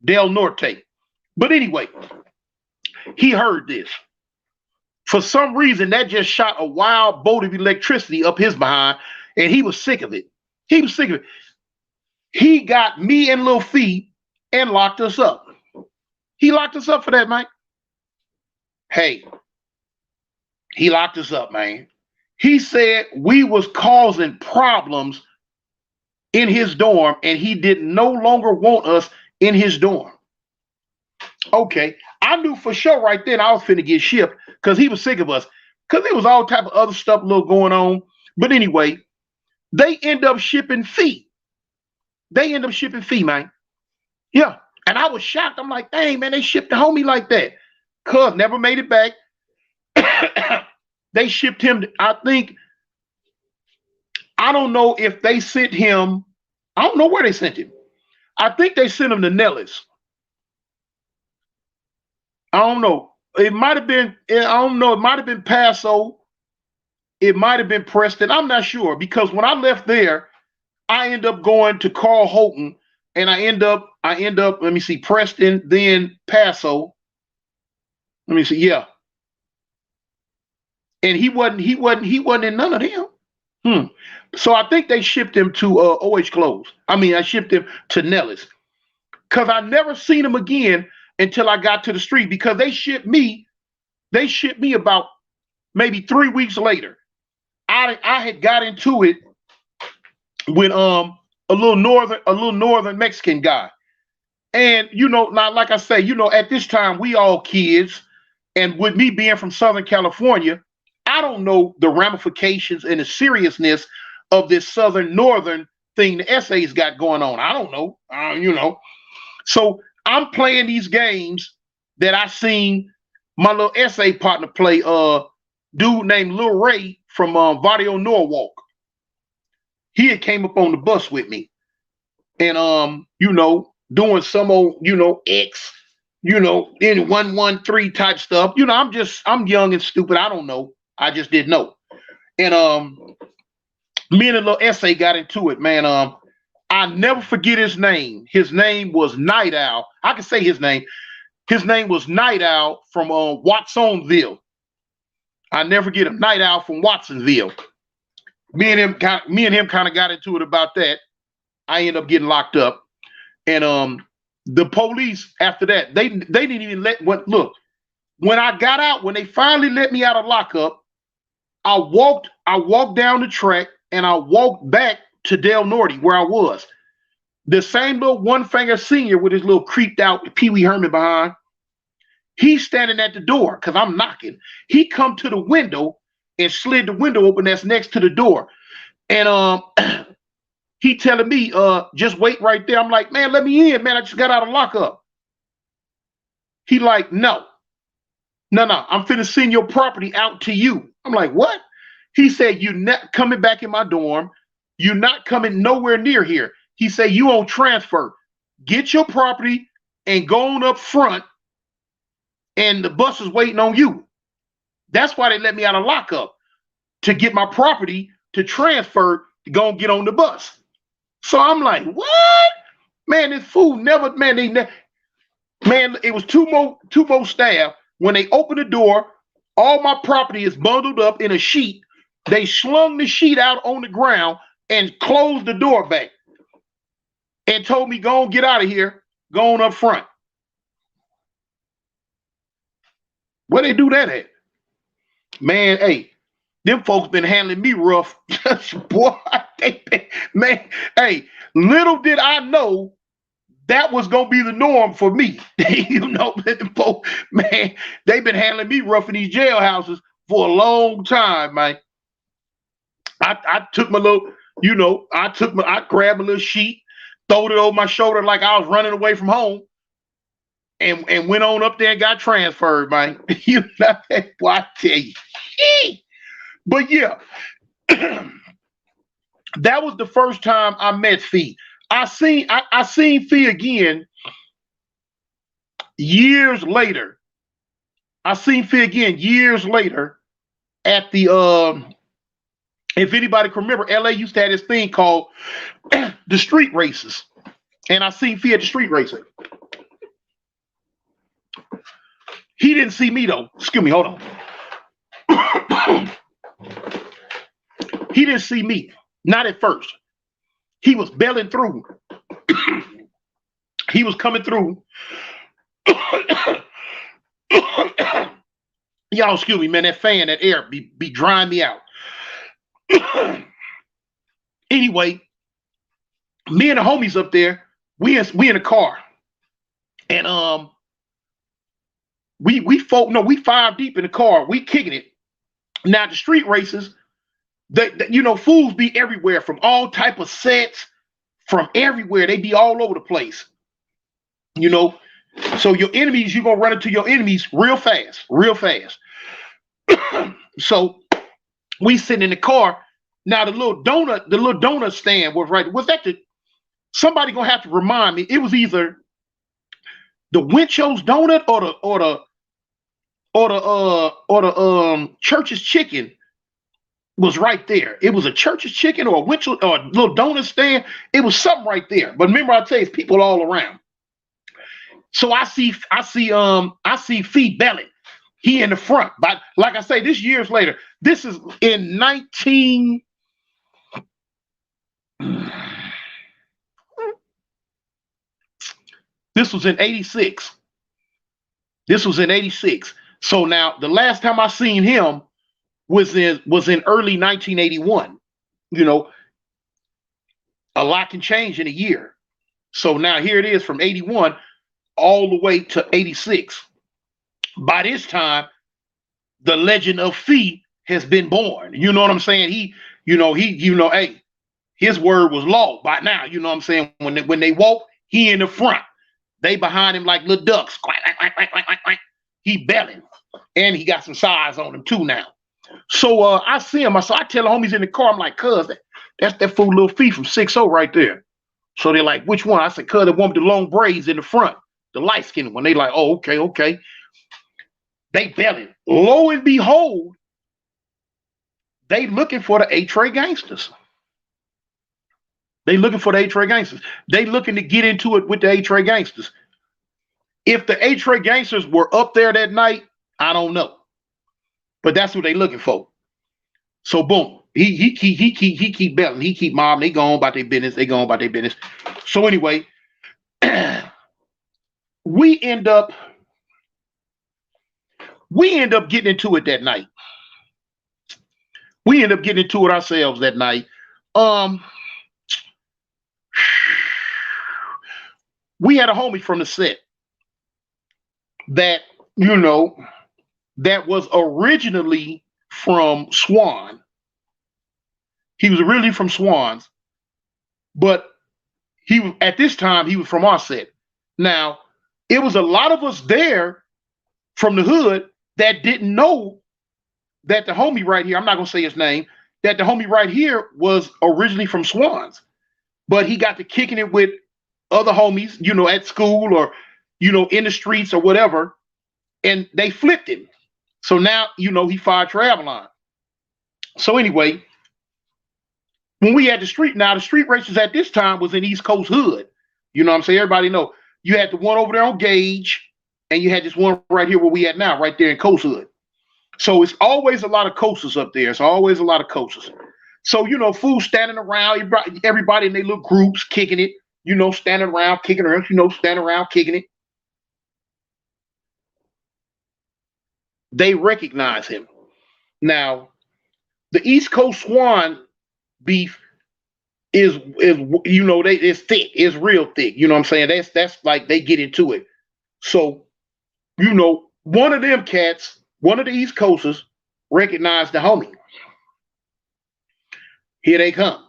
Del Norte. But anyway, he heard this. For some reason, that just shot a wild bolt of electricity up his behind, and he was sick of it. He was sick of it. He got me and Lil Fee and locked us up. He locked us up for that, man. Hey, he locked us up, man. He said we was causing problems in his dorm, and he did no longer want us in his dorm. Okay, I knew for sure right then I was finna get shipped, because he was sick of us, because there was all type of other stuff little going on. But anyway, they end up shipping Fee. They end up shipping Fee, man. Yeah. And I was shocked. I'm like, dang, man, they shipped the homie like that. Cuz never made it back. They shipped him, I think, I don't know if they sent him, I don't know where they sent him. I think they sent him to Nellis. I don't know. It might have been, I don't know, it might have been Paso. It might have been Preston. I'm not sure, because when I left there, I end up going to Carl Holton, and I end up, let me see, Preston, then Paso. Let me see, yeah. And he wasn't in none of them. So I think they shipped him to OH Clothes. I mean, I shipped him to Nellis, because I never seen him again until I got to the street, because they shipped me about maybe 3 weeks later. I had got into it with a little northern Mexican guy. And now, like I say, at this time we all kids, and with me being from Southern California, I don't know the ramifications and the seriousness of this southern northern thing the essays got going on. I don't know. So I'm playing these games that I seen my little essay partner play. Dude named Lil Ray from Vadio Norwalk. He had came up on the bus with me, and doing some old X, in 113 type stuff. I'm young and stupid. I don't know. I just didn't know. And me and a little essay got into it, man. I never forget his name. His name was Night Owl. I can say his name. His name was Night Owl from Watsonville. I never forget him. Night Owl from Watsonville. Me and him kind of got into it about that. I ended up getting locked up, and the police after that they didn't even look. When I got out, when they finally let me out of lockup, I walked down the track and I walked back to Del Norte where I was. The same little one finger senior with his little creeped out Pee Wee Herman behind. He's standing at the door because I'm knocking. He come to the window and slid the window open that's next to the door. And he telling me, just wait right there. I'm like, man, let me in, man. I just got out of lockup. He like, no, I'm finna send your property out to you. I'm like, what? He said, you not coming back in my dorm. You're not coming nowhere near here. He said, you on transfer. Get your property and go on up front, and the bus is waiting on you. That's why they let me out of lockup, to get my property to transfer to go and get on the bus. So I'm like, what? Man, this fool never, man, it was two more staff. When they opened the door, all my property is bundled up in a sheet. They slung the sheet out on the ground and closed the door back and told me, go on, get out of here, go on up front. Where they do that at? Man, hey, them folks been handling me rough. Boy, man, hey, little did I know that was gonna be the norm for me. Man, they've been handling me rough in these jailhouses for a long time, man. I took my little, I grabbed a little sheet, throwed it over my shoulder like I was running away from home, and went on up there and got transferred, man. Boy, I tell you. But yeah, that was the first time I met Fee. I seen Fee again years later. At the if anybody can remember, LA used to have this thing called the street races. And I seen Fee at the street racing. He didn't see me though. Excuse me, hold on. He didn't see me. Not at first. He was belling through. He was coming through. Y'all excuse me, man. That fan, that air be drying me out. Anyway, me and the homies up there, we in a car. And we 5 deep in the car. We kicking it. Now the street races, fools be everywhere from all type of sets, from everywhere. They be all over the place. So your enemies, you're gonna run into your enemies real fast. So we sitting in the car. Now the little donut stand was right. Was that somebody gonna have to remind me? It was either the Winchell's donut or the Church's chicken was right there. It was a Church's chicken or a Winchell or a little donut stand. It was something right there. But remember, I tell you, it's people all around. So I see Fee belling. He in the front. But like I say, this years later. This is in 19. This was in 86. So now the last time I seen him was in early 1981. A lot can change in a year. So now here it is from 81 all the way to 86. By this time, the legend of Fee has been born. You know what I'm saying? Hey, his word was law by now. You know what I'm saying? When they walk, he in the front. They behind him like little ducks. Quack, quack, quack, quack, quack, quack. He belling. And he got some size on him too now. So I see him. So I tell the homies in the car, I'm like, cuz, that's that fool little feet from 6-0 right there. So they're like, which one? I said, cuz, the one with the long braids in the front, the light skinned one. They like, oh, okay, okay. They belling. Lo and behold, they looking for the A-Tray gangsters. They looking for the A-Tray gangsters. They looking to get into it with the A-Tray gangsters. If the A-Tray gangsters were up there that night, I don't know. But that's what they looking for. So boom, he keep belting, he keep mobbing, they go on about their business, they go on about their business. So anyway, we end up getting into it that night. We end up getting into it ourselves that night. We had a homie from the set that, that was originally from Swan. He was originally from Swans, but he was at this time he was from our set. Now, it was a lot of us there from the hood that didn't know that the homie right here, I'm not gonna say his name, that the homie right here was originally from Swans, but he got to kicking it with other homies, at school or, in the streets or whatever, and they flipped him. So now, he fired Travelon. So anyway, when we had the street races at this time was in East Coast hood. You know what I'm saying? Everybody know. You had the one over there on Gage, and you had this one right here where we at now, right there in Coast hood. So it's always a lot of coasters up there. It's always a lot of coasters. So, fools standing around, everybody in their little groups kicking it, standing around, kicking it, standing around, kicking it. They recognize him. Now, the East Coast Swan beef is it's thick, it's real thick. You know what I'm saying? That's like they get into it. So, one of them cats, one of the East Coasters, recognized the homie. Here they come.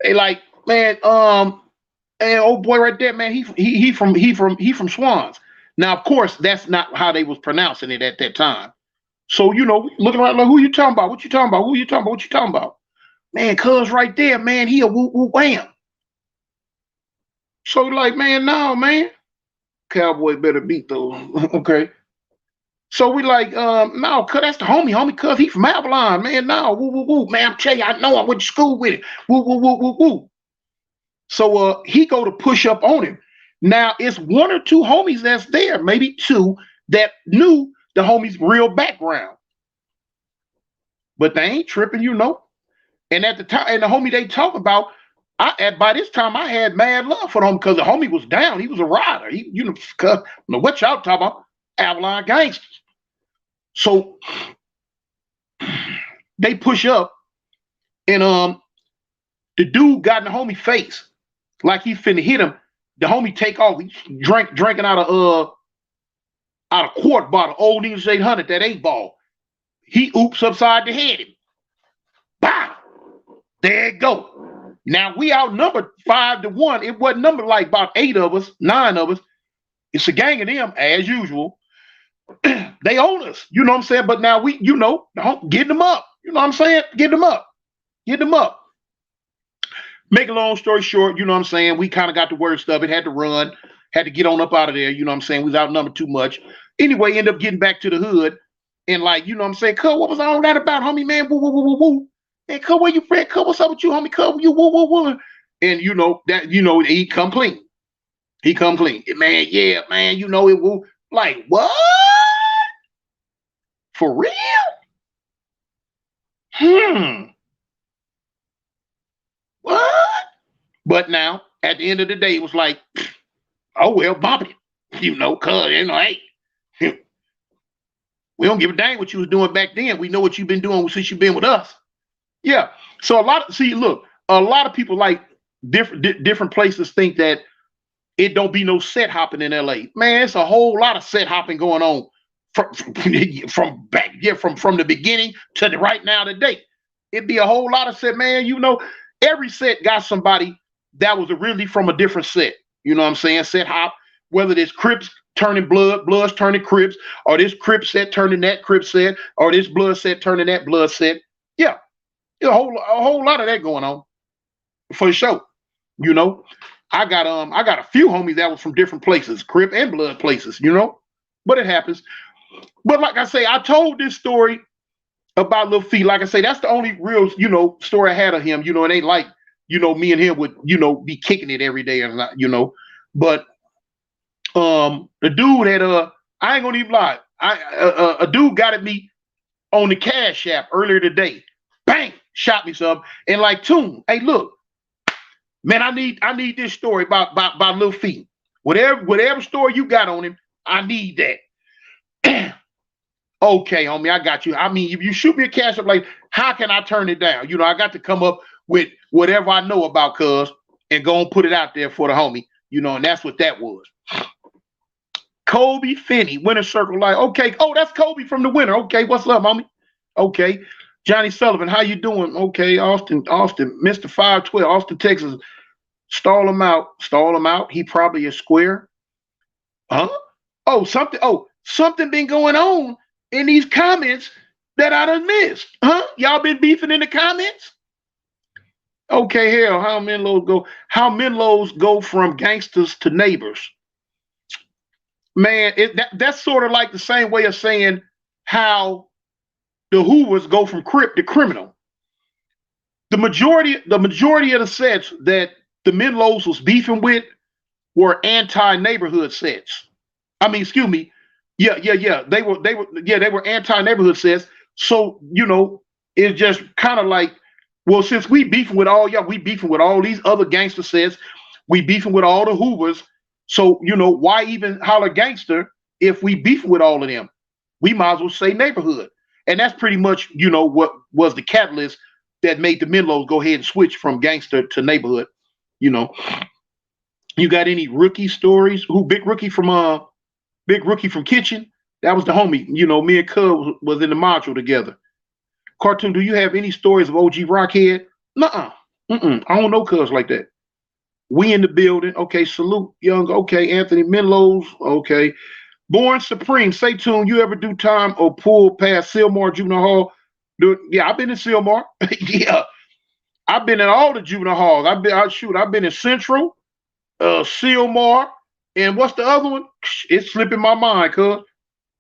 They like, man, and old boy right there, man, he from Swans. Now, of course, that's not how they was pronouncing it at that time. So, looking around like, who you talking about? What you talking about? Who you talking about? What you talking about? Man, cuz right there, man, he a whoop whoop wham. So like, man, no, man. Cowboy better beat those. Okay. So we like, no, cuz that's the homie, cuz he from Avalon, man. No, woo, woo, woo. Man, I'm telling you, I know I went to school with it. Woo, woo, woo, woo, woo. So he go to push up on him. Now it's one or two homies that's there, maybe two, that knew the homie's real background. But they ain't tripping, And at the time, and the homie they talk about, by this time I had mad love for him because the homie was down. He was a rider. He, what y'all talking about? Avalon gangsters. So they push up, and the dude got in the homie face like he finna hit him. The homie take off. He drinking out of quart bottle, old English 800, that 8-ball. He oops upside the head. Bow. There it go. Now we outnumbered 5-1. It wasn't numbered like about 8 of us, 9 of us. It's a gang of them as usual. They own us, you know what I'm saying? But now we, getting them up. You know what I'm saying? Get them up. Get them up. Make a long story short, you know what I'm saying? We kind of got the worst of it, had to run, had to get on up out of there, you know what I'm saying? We was outnumbered too much. Anyway, end up getting back to the hood and like, you know what I'm saying? Cuz, what was all that about, homie, man? Woo, woo, woo, woo, woo. Hey, cuz, where you friend? Cuz, what's up with you, homie? Cuz, you woo, woo, woo. And he come clean. He come clean. Man, yeah, man, it woo. Like, what? For real? What? But now, at the end of the day, it was like, oh, well, bump it. Cuz, hey, we don't give a dang what you was doing back then. We know what you've been doing since you've been with us. Yeah. So a lot of people like different places think that it don't be no set hopping in LA. Man, it's a whole lot of set hopping going on from back, yeah, from the beginning to the right now today. It'd be a whole lot of set, man. Every set got somebody that was really from a different set. You know what I'm saying? Set hop, whether it's Crips turning Bloods turning Crips, or this Crip set turning that Crip set, or this Blood set turning that Blood set. Yeah, a whole lot of that going on for sure. You know, I got a few homies that was from different places, Crip and Blood places. But it happens. But like I say, I told this story about Lil Fee. Like I say, that's the only real, story I had of him. It ain't like, me and him would, be kicking it every day or not. But the dude had I ain't gonna even lie. A dude got at me on the Cash App earlier today. Bang, shot me some. And like, Tune, hey, look, man, I need this story about Lil Fee. Whatever story you got on him, I need that. Okay, homie, I got you. I mean, if you shoot me a Cash App, like, how can I turn it down? I got to come up with whatever I know about cuz and go and put it out there for the homie, and that's what that was. Kobe Finney, Winner Circle Life. Okay, oh, that's Kobe from the Winner. Okay, what's up, homie? Okay, Johnny Sullivan, how you doing? Okay, Austin, Mr. 512, Austin, Texas. Stall him out. He probably is square. Huh? Something been going on in these comments that I done missed. Huh? Y'all been beefing in the comments? Okay, hell, how Menlos go from gangsters to neighbors. Man, that's sort of like the same way of saying how the Hoovers go from Crip to criminal. The majority of the sets that the Menlos was beefing with were anti-neighborhood sets. I mean, excuse me. Yeah. They were anti-neighborhood sets. So, it's just kind of like, well, since we beefing with all y'all, we beefing with all these other gangster sets, we beefing with all the Hoovers. So, why even holler gangster if we beefing with all of them? We might as well say neighborhood. And that's pretty much, what was the catalyst that made the Menlos go ahead and switch from gangster to neighborhood. You got any rookie stories? Big Rookie from Kitchen? That was the homie. Me and Cub was in the module together. Cartoon, do you have any stories of OG Rockhead? Nuh-uh. I don't know Cubs like that. We in the building. Okay, salute, young. Okay, Anthony Menlos. Okay. Born Supreme. Say Tune, you ever do time or pull past Sylmar Juvenile Hall? Yeah, I've been in Sylmar. Yeah. I've been in all the juvenile halls. I've been in Central, Sylmar, and what's the other one? It's slipping my mind, cuz.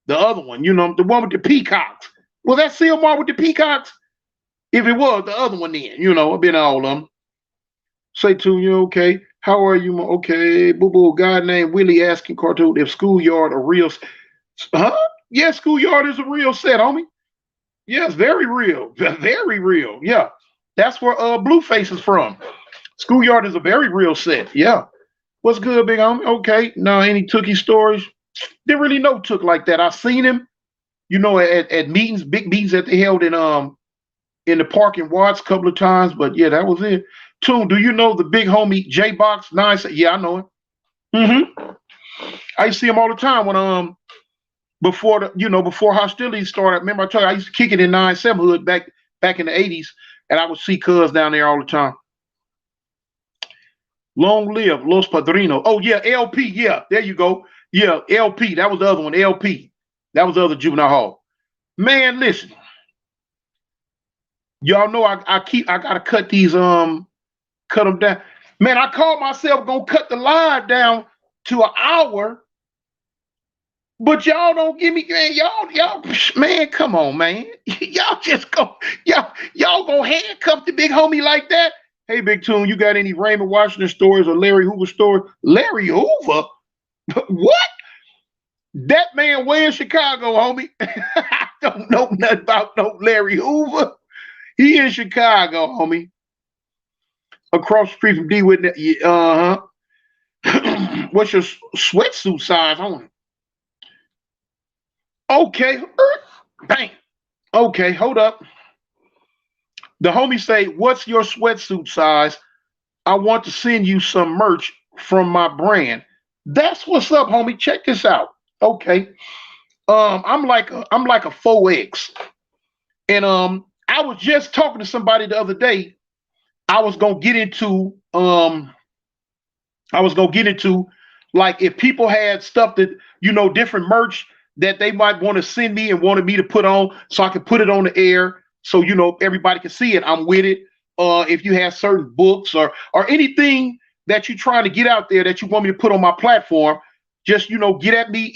The other one, the one with the peacocks. Was that Sylmar with the peacocks? If it was, the other one then. I've been in all of them. Say to you, okay. How are you? Okay. Boo-boo, guy named Willie asking Cartoon if Schoolyard a real. Huh? Yeah, Schoolyard is a real set, homie. Yes, very real. Very real. Yeah. That's where Blueface is from. Schoolyard is a very real set. Yeah. What's good, big homie? Okay. Now, any Tookie stories? Didn't really know Took like that. I seen him, at meetings, big meetings that they held in the park in Watts a couple of times. But yeah, that was it. Tune, do you know the big homie J Box 9? Yeah, I know him. I used to see him all the time when before hostilities started. Remember I told you I used to kick it in 9-7 hood back in the 80s, and I would see Cuz down there all the time. Long live Los Padrinos. Oh yeah, LP. Yeah, there you go. Yeah, LP. That was the other one. LP. That was the other juvenile hall. Man, listen. Y'all know I gotta cut these cut them down. Man, I called myself gonna cut the live down to an hour, but y'all don't give me, man. Y'all, man, come on, man. Y'all just y'all gonna handcuff the big homie like that? Hey, Big Tune, you got any Raymond Washington stories or Larry Hoover stories? Larry Hoover? What? That man way in Chicago, homie. I don't know nothing about no Larry Hoover. He in Chicago, homie. Across the street from D with what's your sweatsuit size on it? Okay. Bang. Okay, hold up. The homie say, what's your sweatsuit size? I want to send you some merch from my brand. That's what's up, homie. Check this out. Okay. I'm like a 4X. And I was just talking to somebody the other day. I was gonna get into I was gonna get into like if people had stuff that different merch that they might want to send me and wanted me to put on so I could put it on the air so everybody can see it. I'm with it. If you have certain books or anything that you're trying to get out there that you want me to put on my platform, just get at me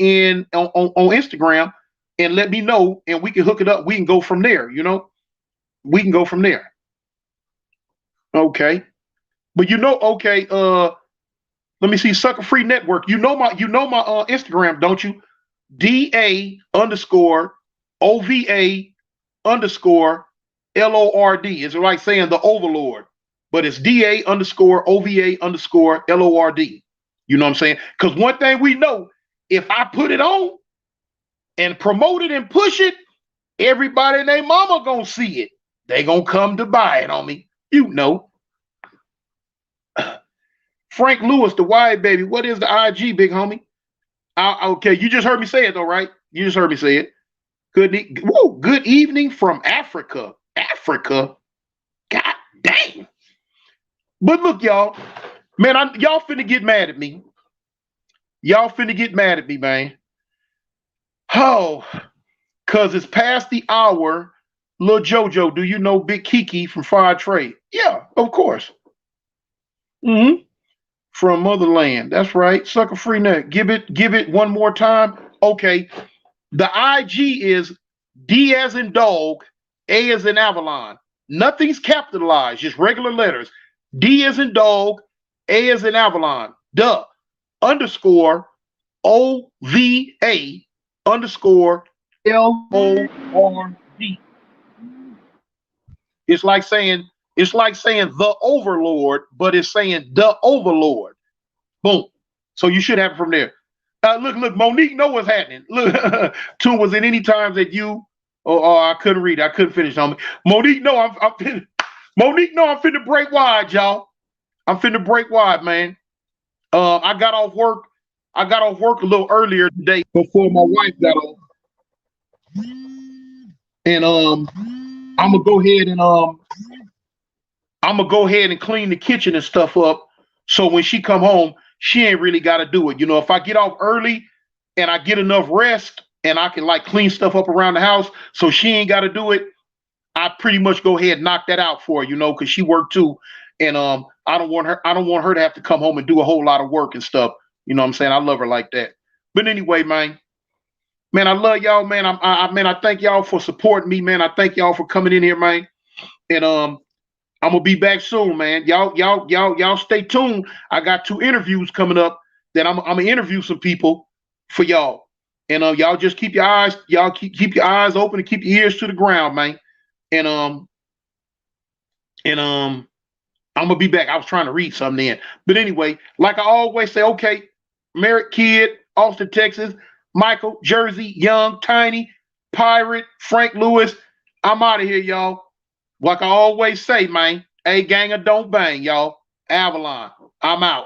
on Instagram and let me know and we can hook it up. We can go from there, We can go from there. Okay. But okay, let me see, Sucker Free Network. You know my Instagram, don't you? DA underscore OVA underscore LORD. It's like saying the Overlord, but it's DA underscore OVA underscore LORD. You know what I'm saying? Because one thing we know, if I put it on and promote it and push it, everybody and their mama gonna see it. They gonna come to buy it on me. Frank Lewis, the wide baby. What is the IG, big homie? Okay, you just heard me say it though, right? You just heard me say it. Good evening from Africa. Africa. God dang. But look, y'all, man, y'all finna get mad at me. Y'all finna get mad at me, man. Oh, cause it's past the hour. Lil Jojo, do you know Big Kiki from Fire Trade? Yeah, of course. Mm-hmm. From Motherland. That's right. Sucker Free Net. Give it one more time. Okay. The IG is D as in dog, A as in Avalon. Nothing's capitalized, just regular letters. D as in dog, A as in Avalon. Duh. Underscore OVA underscore LORD. It's like saying the Overlord, but it's saying the Overlord. Boom. So you should have it from there. Look, Monique know what's happening. Look, Tune was in any times that you. Oh, I couldn't read. I couldn't finish on me. Monique, no, I'm finna, Monique, no, I'm finna break wide, y'all. I'm finna break wide, man. I got off work. I got off work a little earlier today before my wife got off, and I'm gonna go ahead and clean the kitchen and stuff up. So when she come home, she ain't really got to do it. If I get off early and I get enough rest and I can like clean stuff up around the house, so she ain't got to do it, I pretty much go ahead and knock that out for her, because she worked too, and I don't want her to have to come home and do a whole lot of work and stuff. You know what I'm saying? I love her like that. But anyway, man, I love y'all, man. I thank y'all for supporting me, man. I thank y'all for coming in here, man. And I'm gonna be back soon, man. Y'all stay tuned. I got 2 interviews coming up that I'm gonna interview some people for y'all. And y'all just keep your eyes, keep your eyes open and keep your ears to the ground, man. And I'm gonna be back. I was trying to read something in. But anyway, like I always say, okay, Merritt Kid, Austin, Texas, Michael, Jersey, Young, Tiny, Pirate, Frank Lewis. I'm out of here, y'all. Like I always say, man, a ganger don't bang, y'all. Avalon, I'm out.